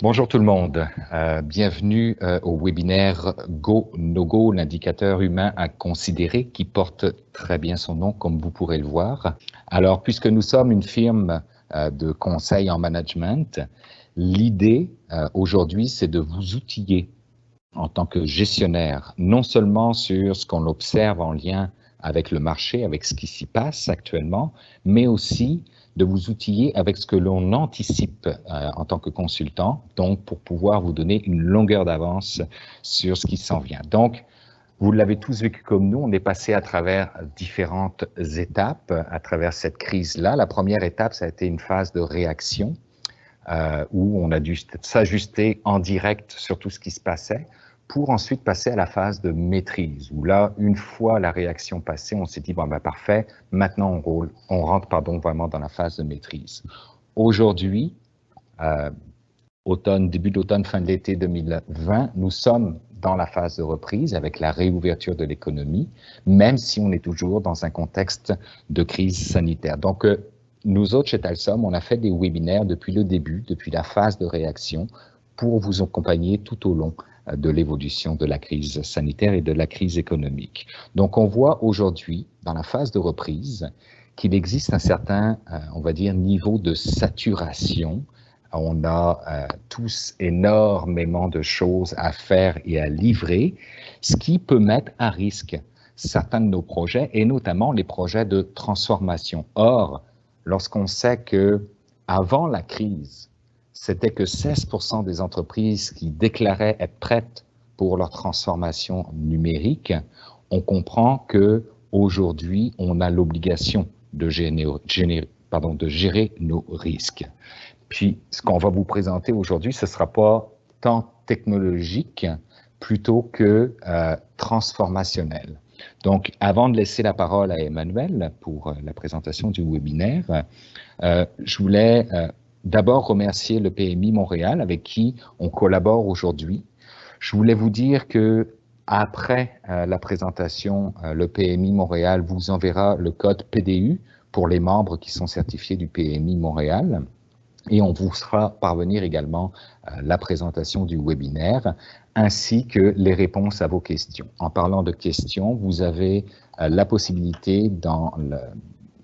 Bonjour tout le monde, bienvenue au webinaire Go No Go, l'indicateur humain à considérer qui porte très bien son nom comme vous pourrez le voir. Alors puisque nous sommes une firme de conseil en management, l'idée aujourd'hui c'est de vous outiller en tant que gestionnaire, non seulement sur ce qu'on observe en lien avec le marché, avec ce qui s'y passe actuellement, mais aussi de vous outiller avec ce que l'on anticipe en tant que consultant, donc pour pouvoir vous donner une longueur d'avance sur ce qui s'en vient. Donc, vous l'avez tous vécu comme nous, on est passé à travers différentes étapes, à travers cette crise-là. La première étape, ça a été une phase de réaction où on a dû s'ajuster en direct sur tout ce qui se passait, pour ensuite passer à la phase de maîtrise, où là, une fois la réaction passée, on s'est dit, bon, ben parfait, maintenant on rentre vraiment dans la phase de maîtrise. Aujourd'hui, début d'automne, fin de l'été 2020, nous sommes dans la phase de reprise avec la réouverture de l'économie, même si on est toujours dans un contexte de crise sanitaire. Donc, nous autres, chez Talsom, on a fait des webinaires depuis le début, depuis la phase de réaction, pour vous accompagner tout au long de l'évolution de la crise sanitaire et de la crise économique. Donc, on voit aujourd'hui, dans la phase de reprise, qu'il existe un certain, on va dire, niveau de saturation. On a tous énormément de choses à faire et à livrer, ce qui peut mettre à risque certains de nos projets, et notamment les projets de transformation. Or, lorsqu'on sait que avant la crise, c'était que 16% des entreprises qui déclaraient être prêtes pour leur transformation numérique, on comprend que aujourd'hui, on a l'obligation de gérer nos risques. Puis, ce qu'on va vous présenter aujourd'hui, ce ne sera pas tant technologique plutôt que transformationnel. Donc, avant de laisser la parole à Emmanuel pour la présentation du webinaire, je voulais d'abord remercier le PMI Montréal avec qui on collabore aujourd'hui. Je voulais vous dire que après la présentation, le PMI Montréal vous enverra le code PDU pour les membres qui sont certifiés du PMI Montréal. Et on vous fera parvenir également la présentation du webinaire ainsi que les réponses à vos questions. En parlant de questions, vous avez la possibilité dans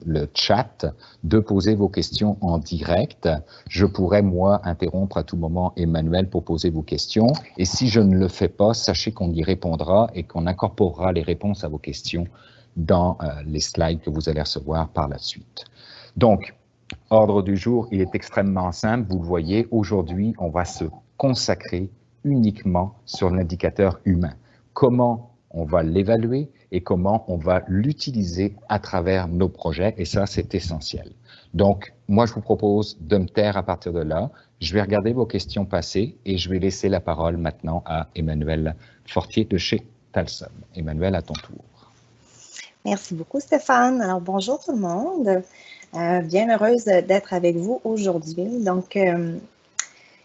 le chat de poser vos questions en direct. Je pourrais, moi, interrompre à tout moment Emmanuel pour poser vos questions. Et si je ne le fais pas, sachez qu'on y répondra et qu'on incorporera les réponses à vos questions dans les slides que vous allez recevoir par la suite. Donc, ordre du jour, il est extrêmement simple. Vous le voyez, aujourd'hui, on va se consacrer uniquement sur l'indicateur humain. Comment on va l'évaluer et comment on va l'utiliser à travers nos projets, et ça, c'est essentiel. Donc, moi, je vous propose de me taire à partir de là. Je vais regarder vos questions passées et je vais laisser la parole maintenant à Emmanuel Fortier de chez Talsom. Emmanuel, à ton tour. Merci beaucoup, Stéphane. Alors, bonjour tout le monde. Bien heureuse d'être avec vous aujourd'hui. Donc,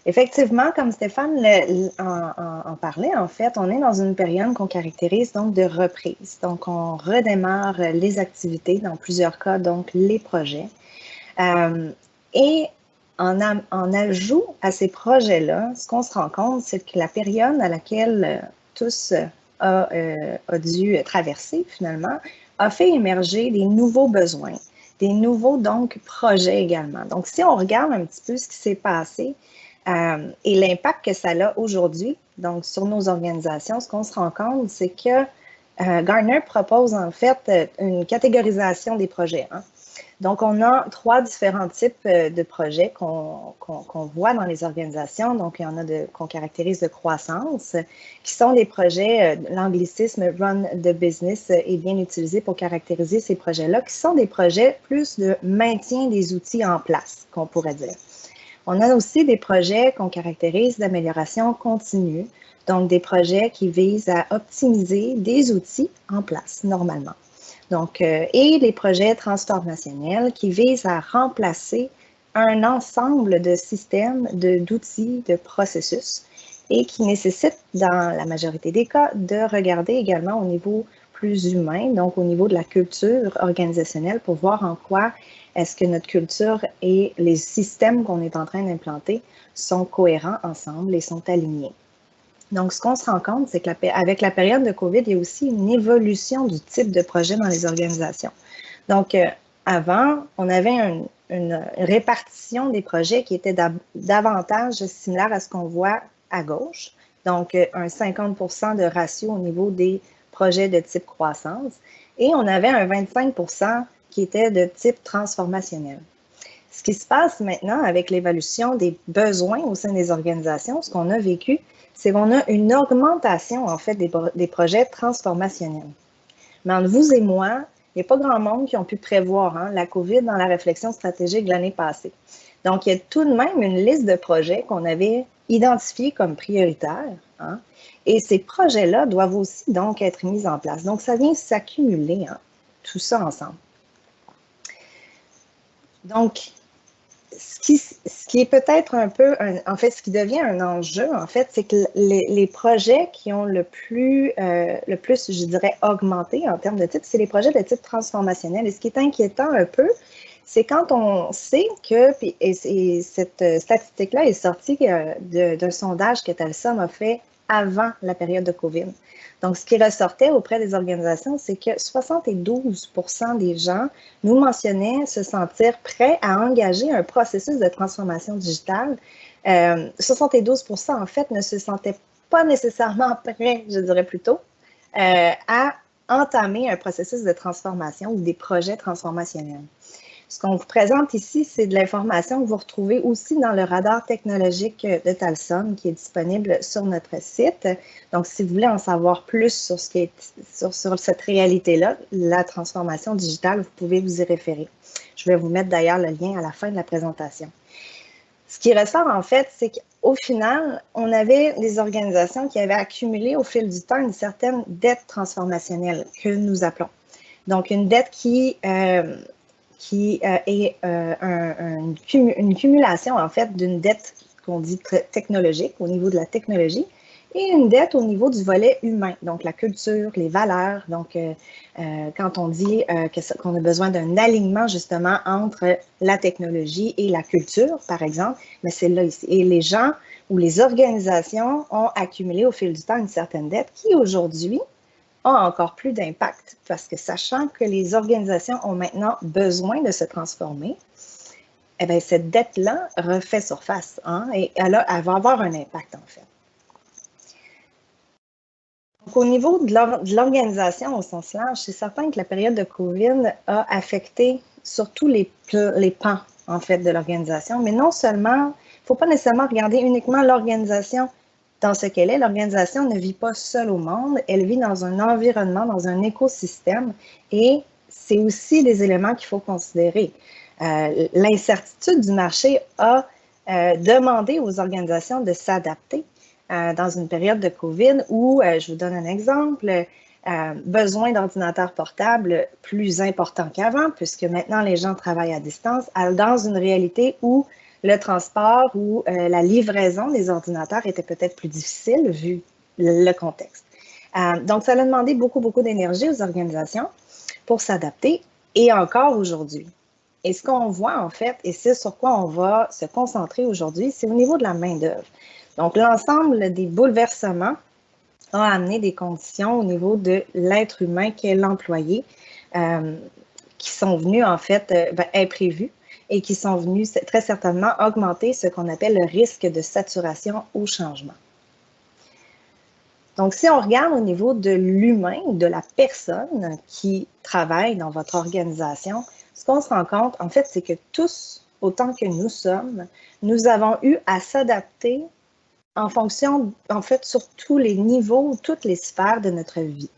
effectivement, comme Stéphane en parlait, en fait, on est dans une période qu'on caractérise donc de reprise. Donc, on redémarre les activités, dans plusieurs cas, donc les projets. Et en ajout à ces projets-là, ce qu'on se rend compte, c'est que la période à laquelle tous a dû traverser, finalement, a fait émerger des nouveaux besoins, des nouveaux donc projets également. Donc, si on regarde un petit peu ce qui s'est passé et l'impact que ça a aujourd'hui, donc sur nos organisations, ce qu'on se rend compte, c'est que Gartner propose en fait une catégorisation des projets. Donc, on a 3 différents types de projets qu'on voit dans les organisations. Donc, il y en a qu'on caractérise de croissance, qui sont des projets, l'anglicisme « run the business » est bien utilisé pour caractériser ces projets-là, qui sont des projets plus de maintien des outils en place, qu'on pourrait dire. On a aussi des projets qu'on caractérise d'amélioration continue, donc des projets qui visent à optimiser des outils en place, normalement. Donc, et les projets transformationnels qui visent à remplacer un ensemble de systèmes, d'outils, de processus et qui nécessitent, dans la majorité des cas, de regarder également au niveau plus humain, donc au niveau de la culture organisationnelle, pour voir en quoi est-ce que notre culture et les systèmes qu'on est en train d'implanter sont cohérents ensemble et sont alignés. Donc, ce qu'on se rend compte, c'est qu'avec la période de COVID, il y a aussi une évolution du type de projet dans les organisations. Donc, avant, on avait une répartition des projets qui était davantage similaire à ce qu'on voit à gauche. Donc, un 50% de ratio au niveau des projets de type croissance. Et on avait un 25% qui était de type transformationnel. Ce qui se passe maintenant avec l'évolution des besoins au sein des organisations, ce qu'on a vécu, c'est qu'on a une augmentation, en fait, des projets transformationnels. Mais entre vous et moi, il n'y a pas grand monde qui ont pu prévoir la COVID dans la réflexion stratégique de l'année passée. Donc, il y a tout de même une liste de projets qu'on avait identifiés comme prioritaires. Et ces projets-là doivent aussi donc être mis en place. Donc, ça vient s'accumuler, tout ça ensemble. Donc, ce qui est peut-être un peu, en fait, ce qui devient un enjeu, en fait, c'est que les projets qui ont le plus, je dirais, augmenté en termes de type, c'est les projets de type transformationnel. Et ce qui est inquiétant un peu, c'est quand on sait que, et cette statistique-là est sortie d'un sondage que Telsom a fait avant la période de COVID. Donc, ce qui ressortait auprès des organisations, c'est que 72% des gens nous mentionnaient se sentir prêts à engager un processus de transformation digitale. 72% en fait ne se sentaient pas nécessairement prêts, je dirais plutôt, à entamer un processus de transformation ou des projets transformationnels. Ce qu'on vous présente ici, c'est de l'information que vous retrouvez aussi dans le radar technologique de Telsom qui est disponible sur notre site. Donc, si vous voulez en savoir plus sur, sur cette réalité-là, la transformation digitale, vous pouvez vous y référer. Je vais vous mettre d'ailleurs le lien à la fin de la présentation. Ce qui ressort en fait, c'est qu'au final, on avait des organisations qui avaient accumulé au fil du temps une certaine dette transformationnelle que nous appelons. Donc, une dette qui est une cumulation, en fait, d'une dette qu'on dit technologique, au niveau de la technologie, et une dette au niveau du volet humain, donc la culture, les valeurs. Donc, quand on dit qu'on a besoin d'un alignement, justement, entre la technologie et la culture, par exemple, mais c'est là ici. Et les gens ou les organisations ont accumulé au fil du temps une certaine dette qui, aujourd'hui, a encore plus d'impact parce que sachant que les organisations ont maintenant besoin de se transformer, eh bien, cette dette-là refait surface et elle va avoir un impact en fait. Donc, au niveau de l'organisation au sens large, c'est certain que la période de COVID a affecté surtout les pans en fait de l'organisation, mais non seulement, il ne faut pas nécessairement regarder uniquement l'organisation dans ce qu'elle est. L'organisation ne vit pas seule au monde, elle vit dans un environnement, dans un écosystème et c'est aussi des éléments qu'il faut considérer. L'incertitude du marché a demandé aux organisations de s'adapter dans une période de COVID où, je vous donne un exemple, besoin d'ordinateurs portables plus important qu'avant, puisque maintenant les gens travaillent à distance, dans une réalité où le transport ou la livraison des ordinateurs était peut-être plus difficile vu le contexte. Donc, ça a demandé beaucoup d'énergie aux organisations pour s'adapter et encore aujourd'hui. Et ce qu'on voit en fait, et c'est sur quoi on va se concentrer aujourd'hui, c'est au niveau de la main-d'œuvre. Donc, l'ensemble des bouleversements a amené des conditions au niveau de l'être humain qu'est l'employé qui sont venus en fait imprévus et qui sont venus très certainement augmenter ce qu'on appelle le risque de saturation au changement. Donc, si on regarde au niveau de l'humain, de la personne qui travaille dans votre organisation, ce qu'on se rend compte, en fait, c'est que tous, autant que nous sommes, nous avons eu à s'adapter en fonction, en fait, sur tous les niveaux, toutes les sphères de notre vie.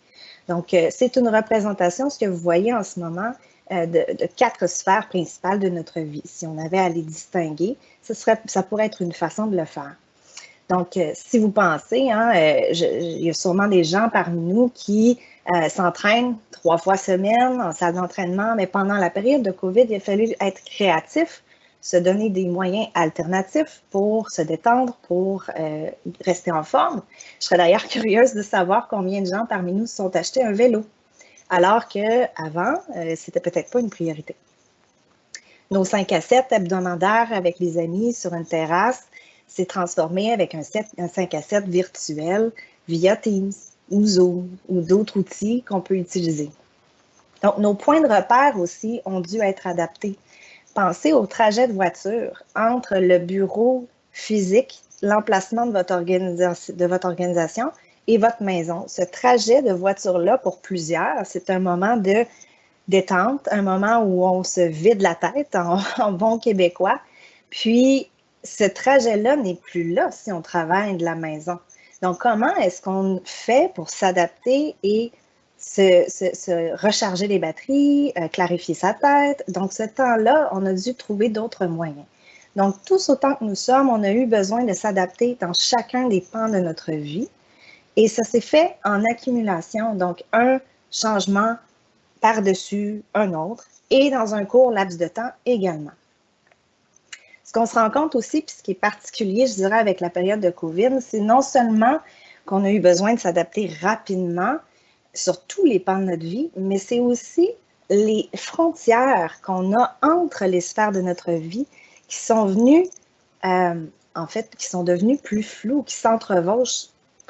Donc, c'est une représentation, ce que vous voyez en ce moment, de 4 sphères principales de notre vie. Si on avait à les distinguer, ça pourrait être une façon de le faire. Donc, si vous pensez, il y a sûrement des gens parmi nous qui s'entraînent 3 fois semaine en salle d'entraînement, mais pendant la période de COVID, il a fallu être créatif, se donner des moyens alternatifs pour se détendre, pour rester en forme. Je serais d'ailleurs curieuse de savoir combien de gens parmi nous se sont achetés un vélo. alors qu'avant, c'était peut-être pas une priorité. Nos 5 à 7 hebdomadaires avec les amis sur une terrasse s'est transformé avec un 5 à 7 virtuel via Teams ou Zoom ou d'autres outils qu'on peut utiliser. Donc, nos points de repère aussi ont dû être adaptés. Pensez au trajet de voiture entre le bureau physique, l'emplacement de votre organisation et votre maison. Ce trajet de voiture-là, pour plusieurs, c'est un moment de détente, un moment où on se vide la tête en bon québécois. Puis, ce trajet-là n'est plus là si on travaille de la maison. Donc, comment est-ce qu'on fait pour s'adapter et se recharger les batteries, clarifier sa tête? Donc, ce temps-là, on a dû trouver d'autres moyens. Donc, tous autant que nous sommes, on a eu besoin de s'adapter dans chacun des pans de notre vie. Et ça s'est fait en accumulation. Donc, un changement par-dessus un autre et dans un court laps de temps également. Ce qu'on se rend compte aussi, puis ce qui est particulier, je dirais, avec la période de COVID, c'est non seulement qu'on a eu besoin de s'adapter rapidement sur tous les pans de notre vie, mais c'est aussi les frontières qu'on a entre les sphères de notre vie qui sont venues, en fait, qui sont devenues plus floues, qui s'entrevauchent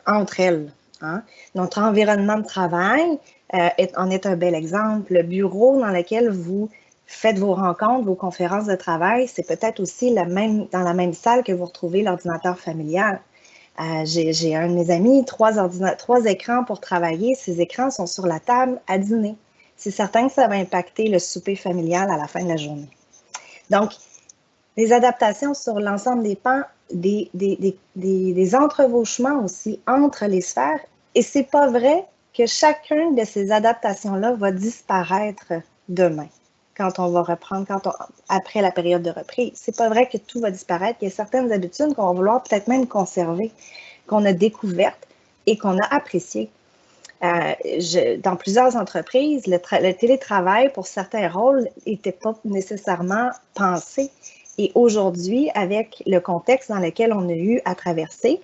entre elles. Hein? Notre environnement de travail en est un bel exemple. Le bureau dans lequel vous faites vos rencontres, vos conférences de travail, c'est peut-être aussi dans la même salle que vous retrouvez l'ordinateur familial. J'ai un de mes amis, 3 écrans pour travailler. Ces écrans sont sur la table à dîner. C'est certain que ça va impacter le souper familial à la fin de la journée. Donc, les adaptations sur l'ensemble des pans, des entrevauchements aussi entre les sphères. Et c'est pas vrai que chacune de ces adaptations-là va disparaître demain, quand on va reprendre, après la période de reprise. C'est pas vrai que tout va disparaître. Il y a certaines habitudes qu'on va vouloir peut-être même conserver, qu'on a découvertes et qu'on a appréciées. Dans plusieurs entreprises, le télétravail pour certains rôles n'était pas nécessairement pensé. Et aujourd'hui, avec le contexte dans lequel on a eu à traverser,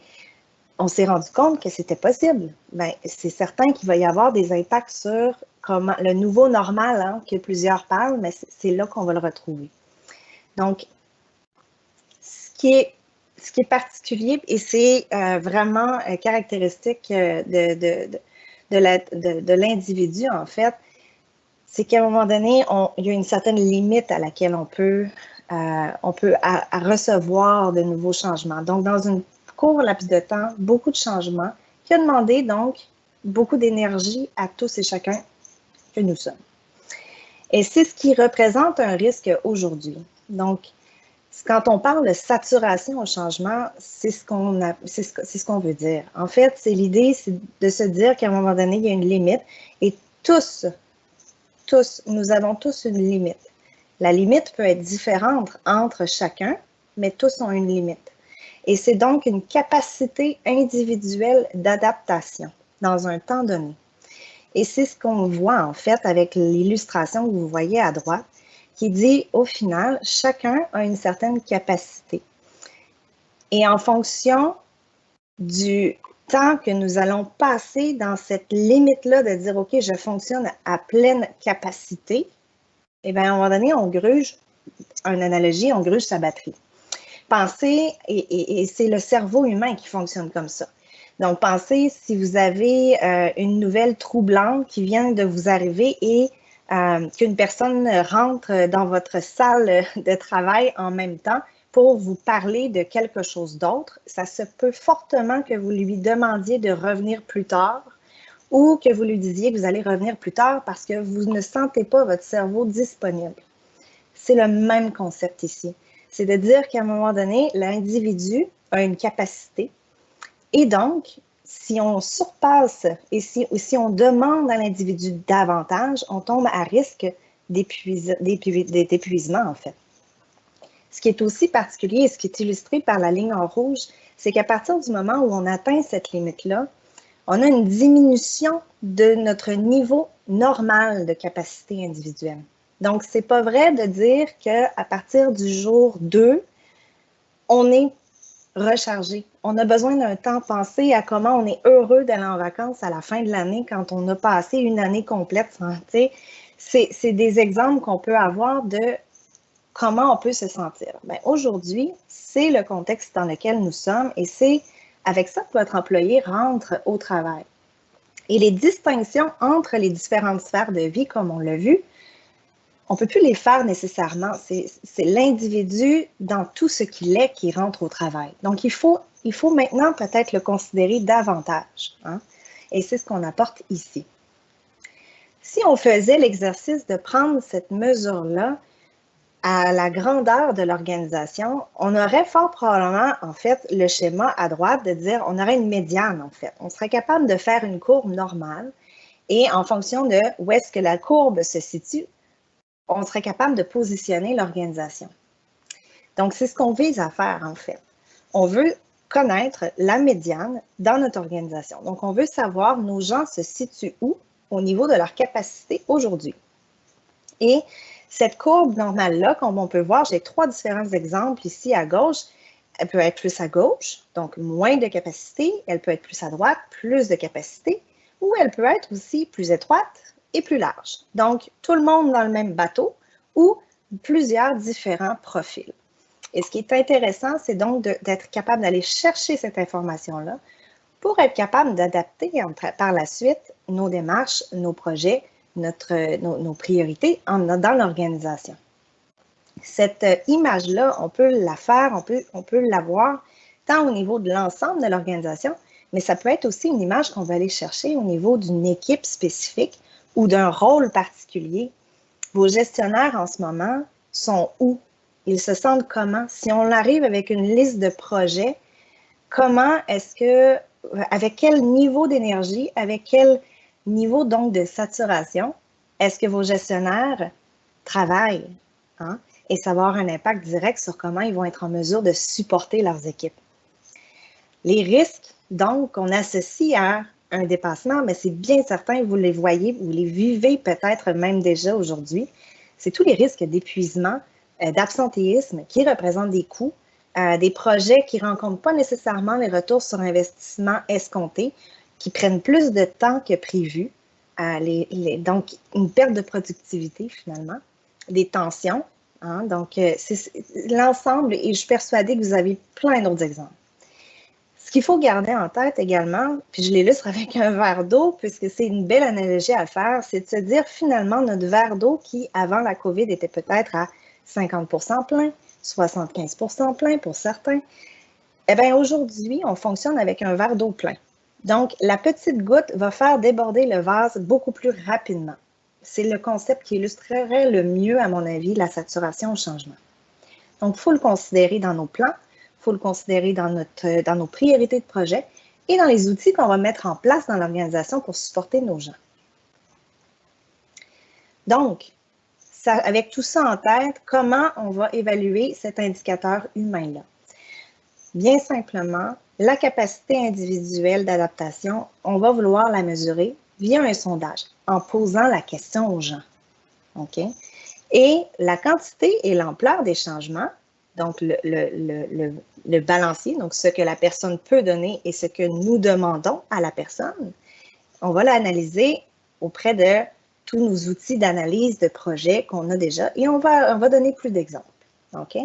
on s'est rendu compte que c'était possible. Bien, c'est certain qu'il va y avoir des impacts sur le nouveau normal, hein, que plusieurs parlent, mais c'est là qu'on va le retrouver. Donc, ce qui est particulier, et c'est vraiment caractéristique de l'individu, en fait, c'est qu'à un moment donné, il y a une certaine limite à laquelle on peut recevoir de nouveaux changements. Donc, dans un court laps de temps, beaucoup de changements qui a demandé donc beaucoup d'énergie à tous et chacun que nous sommes. Et c'est ce qui représente un risque aujourd'hui. Donc, quand on parle de saturation au changement, c'est ce qu'on veut dire. En fait, l'idée, c'est de se dire qu'à un moment donné, il y a une limite et nous avons tous une limite. La limite peut être différente entre chacun, mais tous ont une limite. Et c'est donc une capacité individuelle d'adaptation dans un temps donné. Et c'est ce qu'on voit en fait avec l'illustration que vous voyez à droite, qui dit au final, chacun a une certaine capacité. Et en fonction du temps que nous allons passer dans cette limite-là de dire, OK, je fonctionne à pleine capacité, eh bien, à un moment donné, on gruge, une analogie, on gruge sa batterie. Pensez, et c'est le cerveau humain qui fonctionne comme ça. Donc, pensez si vous avez une nouvelle troublante qui vient de vous arriver et qu'une personne rentre dans votre salle de travail en même temps pour vous parler de quelque chose d'autre, ça se peut fortement que vous lui demandiez de revenir plus tard ou que vous lui disiez que vous allez revenir plus tard parce que vous ne sentez pas votre cerveau disponible. C'est le même concept ici. C'est de dire qu'à un moment donné, l'individu a une capacité et donc, si on surpasse et si on demande à l'individu davantage, on tombe à risque d'épuisement, en fait. Ce qui est aussi particulier et ce qui est illustré par la ligne en rouge, c'est qu'à partir du moment où on atteint cette limite-là, on a une diminution de notre niveau normal de capacité individuelle. Donc, ce n'est pas vrai de dire qu'à partir du jour 2, on est recharger. On a besoin d'un temps pensé à comment on est heureux d'aller en vacances à la fin de l'année quand on a passé une année complète. C'est des exemples qu'on peut avoir de comment on peut se sentir. Bien, aujourd'hui, c'est le contexte dans lequel nous sommes et c'est avec ça que votre employé rentre au travail. Et les distinctions entre les différentes sphères de vie, comme on l'a vu, on ne peut plus les faire nécessairement. C'est l'individu dans tout ce qu'il est qui rentre au travail. Donc, il faut maintenant peut-être le considérer davantage. Hein? Et c'est ce qu'on apporte ici. Si on faisait l'exercice de prendre cette mesure-là à la grandeur de l'organisation, on aurait fort probablement, en fait, le schéma à droite de dire, on aurait une médiane, en fait. On serait capable de faire une courbe normale et en fonction de où est-ce que la courbe se situe, on serait capable de positionner l'organisation. Donc, c'est ce qu'on vise à faire, en fait. On veut connaître la médiane dans notre organisation. Donc, on veut savoir nos gens se situent où au niveau de leur capacité aujourd'hui. Et cette courbe normale-là, comme on peut voir, j'ai 3 différents exemples ici à gauche. Elle peut être plus à gauche, donc moins de capacité. Elle peut être plus à droite, plus de capacité. Ou elle peut être aussi plus étroite et plus large. Donc, tout le monde dans le même bateau ou plusieurs différents profils. Et ce qui est intéressant, c'est donc d'être capable d'aller chercher cette information-là pour être capable d'adapter par la suite nos démarches, nos projets, nos priorités dans l'organisation. Cette image-là, on peut la faire, on peut l'avoir tant au niveau de l'ensemble de l'organisation, mais ça peut être aussi une image qu'on va aller chercher au niveau d'une équipe spécifique ou d'un rôle particulier. Vos gestionnaires en ce moment sont où? Ils se sentent comment? Si on arrive avec une liste de projets, comment est-ce que, avec quel niveau d'énergie, avec quel niveau donc de saturation, est-ce que vos gestionnaires travaillent? Hein? Et ça va avoir un impact direct sur comment ils vont être en mesure de supporter leurs équipes. Les risques, donc, qu'on associe à un dépassement, mais c'est bien certain, vous les voyez, vous les vivez peut-être même déjà aujourd'hui, c'est tous les risques d'épuisement, d'absentéisme qui représentent des coûts, des projets qui ne rencontrent pas nécessairement les retours sur investissement escomptés, qui prennent plus de temps que prévu, donc une perte de productivité finalement, des tensions. Hein, donc, c'est l'ensemble, et je suis persuadée que vous avez plein d'autres exemples. Ce qu'il faut garder en tête également, puis je l'illustre avec un verre d'eau, puisque c'est une belle analogie à faire, c'est de se dire finalement notre verre d'eau qui, avant la COVID, était peut-être à 50% plein, 75% plein pour certains, eh bien aujourd'hui, on fonctionne avec un verre d'eau plein. Donc, la petite goutte va faire déborder le vase beaucoup plus rapidement. C'est le concept qui illustrerait le mieux, à mon avis, la saturation au changement. Donc, il faut le considérer dans nos plans, il faut le considérer dans nos priorités de projet et dans les outils qu'on va mettre en place dans l'organisation pour supporter nos gens. Donc, avec tout ça en tête, comment on va évaluer cet indicateur humain-là? Bien simplement, la capacité individuelle d'adaptation, on va vouloir la mesurer via un sondage, en posant la question aux gens. OK? Et la quantité et l'ampleur des changements, donc le balancier, donc ce que la personne peut donner et ce que nous demandons à la personne, on va l'analyser auprès de tous nos outils d'analyse de projet qu'on a déjà et on va donner plus d'exemples. OK?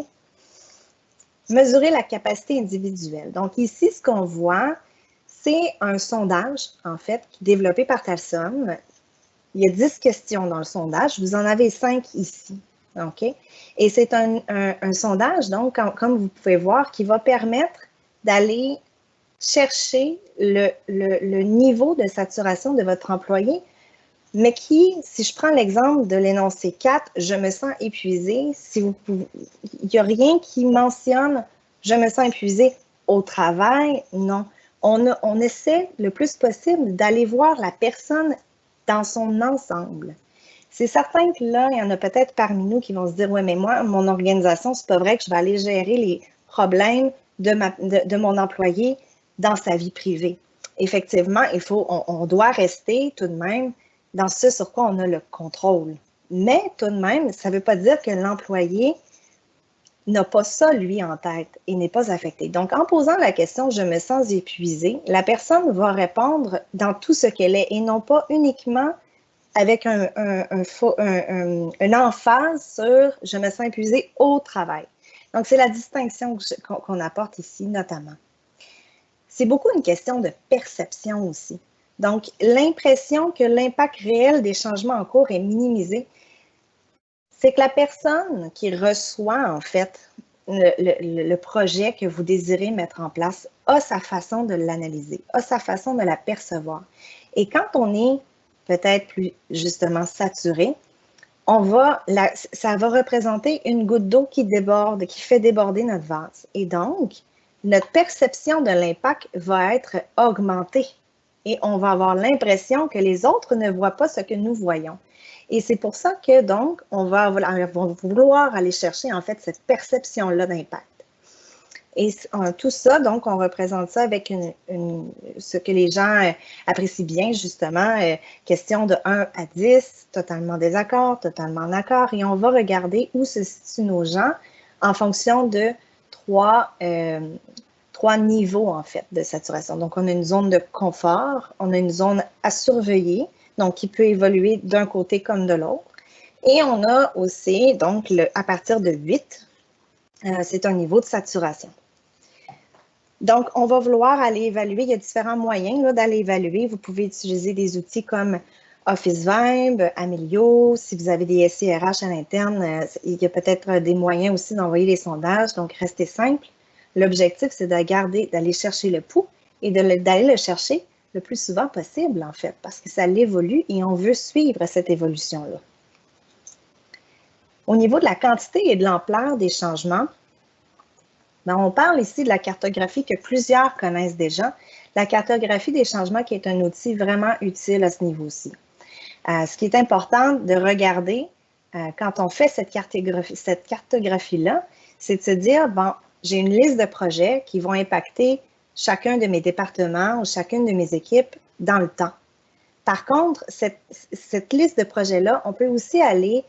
Mesurer la capacité individuelle. Donc ici, ce qu'on voit, c'est un sondage, en fait, développé par Talsom. Il y a 10 questions dans le sondage. Vous en avez 5 ici. OK? Et c'est un sondage, donc, comme vous pouvez voir, qui va permettre d'aller chercher le niveau de saturation de votre employé, mais qui, si je prends l'exemple de l'énoncé 4, je me sens épuisé, il n'y a rien qui mentionne je me sens épuisé au travail, non. On essaie le plus possible d'aller voir la personne dans son ensemble. C'est certain que là, il y en a peut-être parmi nous qui vont se dire, ouais, mais moi, mon organisation, c'est pas vrai que je vais aller gérer les problèmes de mon employé dans sa vie privée. Effectivement, on doit rester tout de même dans ce sur quoi on a le contrôle. Mais tout de même, ça ne veut pas dire que l'employé n'a pas ça, lui, en tête et n'est pas affecté. Donc, en posant la question « je me sens épuisée », la personne va répondre dans tout ce qu'elle est et non pas uniquement avec une emphase sur « je me sens épuisée au travail ». Donc, c'est la distinction qu'on apporte ici, notamment. C'est beaucoup une question de perception aussi. Donc, l'impression que l'impact réel des changements en cours est minimisé, c'est que la personne qui reçoit, en fait, le projet que vous désirez mettre en place a sa façon de l'analyser, a sa façon de la percevoir. Et quand on est peut-être plus, justement, saturé, ça va représenter une goutte d'eau qui déborde, qui fait déborder notre vase. Et donc, notre perception de l'impact va être augmentée et on va avoir l'impression que les autres ne voient pas ce que nous voyons. Et c'est pour ça que, donc, on va vouloir aller chercher, en fait, cette perception-là d'impact. Et tout ça, donc, on représente ça avec ce que les gens apprécient bien, justement, question de 1 à 10, totalement désaccord, totalement en accord, et on va regarder où se situent nos gens en fonction de trois niveaux, en fait, de saturation. Donc, on a une zone de confort, on a une zone à surveiller, donc qui peut évoluer d'un côté comme de l'autre. Et on a aussi, donc, à partir de 8, c'est un niveau de saturation. Donc, on va vouloir aller évaluer, il y a différents moyens d'aller évaluer. Vous pouvez utiliser des outils comme Office Vibe, Amelio. Si vous avez des SIRH à l'interne, il y a peut-être des moyens aussi d'envoyer des sondages. Donc, restez simple. L'objectif, c'est d'aller chercher le pouls et d'aller le chercher le plus souvent possible, en fait, parce que ça évolue et on veut suivre cette évolution-là. Au niveau de la quantité et de l'ampleur des changements, on parle ici de la cartographie que plusieurs connaissent déjà. La cartographie des changements qui est un outil vraiment utile à ce niveau-ci. Ce qui est important de regarder quand on fait cette cartographie-là, c'est de se dire, bon, j'ai une liste de projets qui vont impacter chacun de mes départements ou chacune de mes équipes dans le temps. Par contre, cette liste de projets-là, on peut aussi aller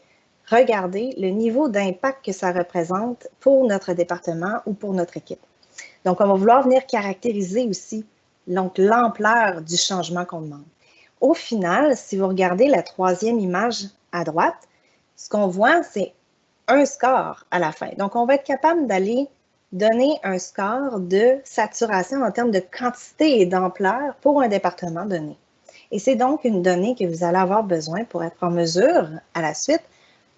regarder le niveau d'impact que ça représente pour notre département ou pour notre équipe. Donc, on va vouloir venir caractériser aussi l'ampleur du changement qu'on demande. Au final, si vous regardez la troisième image à droite, ce qu'on voit, c'est un score à la fin. Donc, on va être capable d'aller donner un score de saturation en termes de quantité et d'ampleur pour un département donné. Et c'est donc une donnée que vous allez avoir besoin pour être en mesure, à la suite,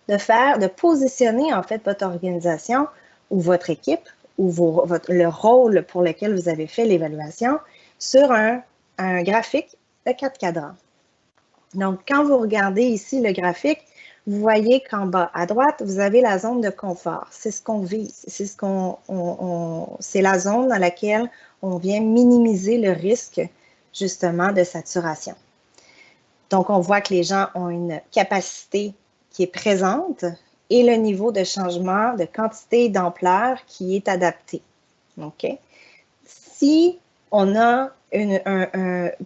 de positionner en fait votre organisation ou votre équipe ou le rôle pour lequel vous avez fait l'évaluation sur un graphique de 4 cadrans. Donc, quand vous regardez ici le graphique, vous voyez qu'en bas à droite, vous avez la zone de confort. C'est ce qu'on vise. C'est la zone dans laquelle on vient minimiser le risque justement de saturation. Donc, on voit que les gens ont une capacité qui est présente et le niveau de changement de quantité et d'ampleur qui est adapté. OK? Si on a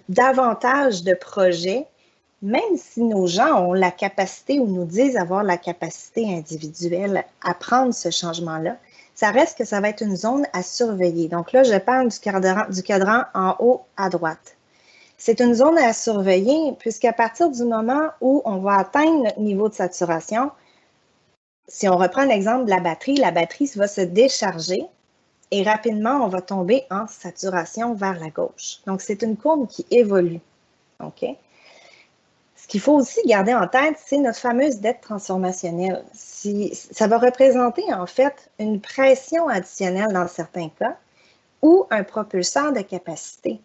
davantage de projets, même si nos gens ont la capacité ou nous disent avoir la capacité individuelle à prendre ce changement-là, ça reste que ça va être une zone à surveiller. Donc là, je parle du cadran en haut à droite. C'est une zone à surveiller puisqu'à partir du moment où on va atteindre notre niveau de saturation, si on reprend l'exemple de la batterie va se décharger et rapidement, on va tomber en saturation vers la gauche. Donc, c'est une courbe qui évolue. OK? Ce qu'il faut aussi garder en tête, c'est notre fameuse dette transformationnelle. Ça va représenter en fait une pression additionnelle dans certains cas ou un propulseur de capacité.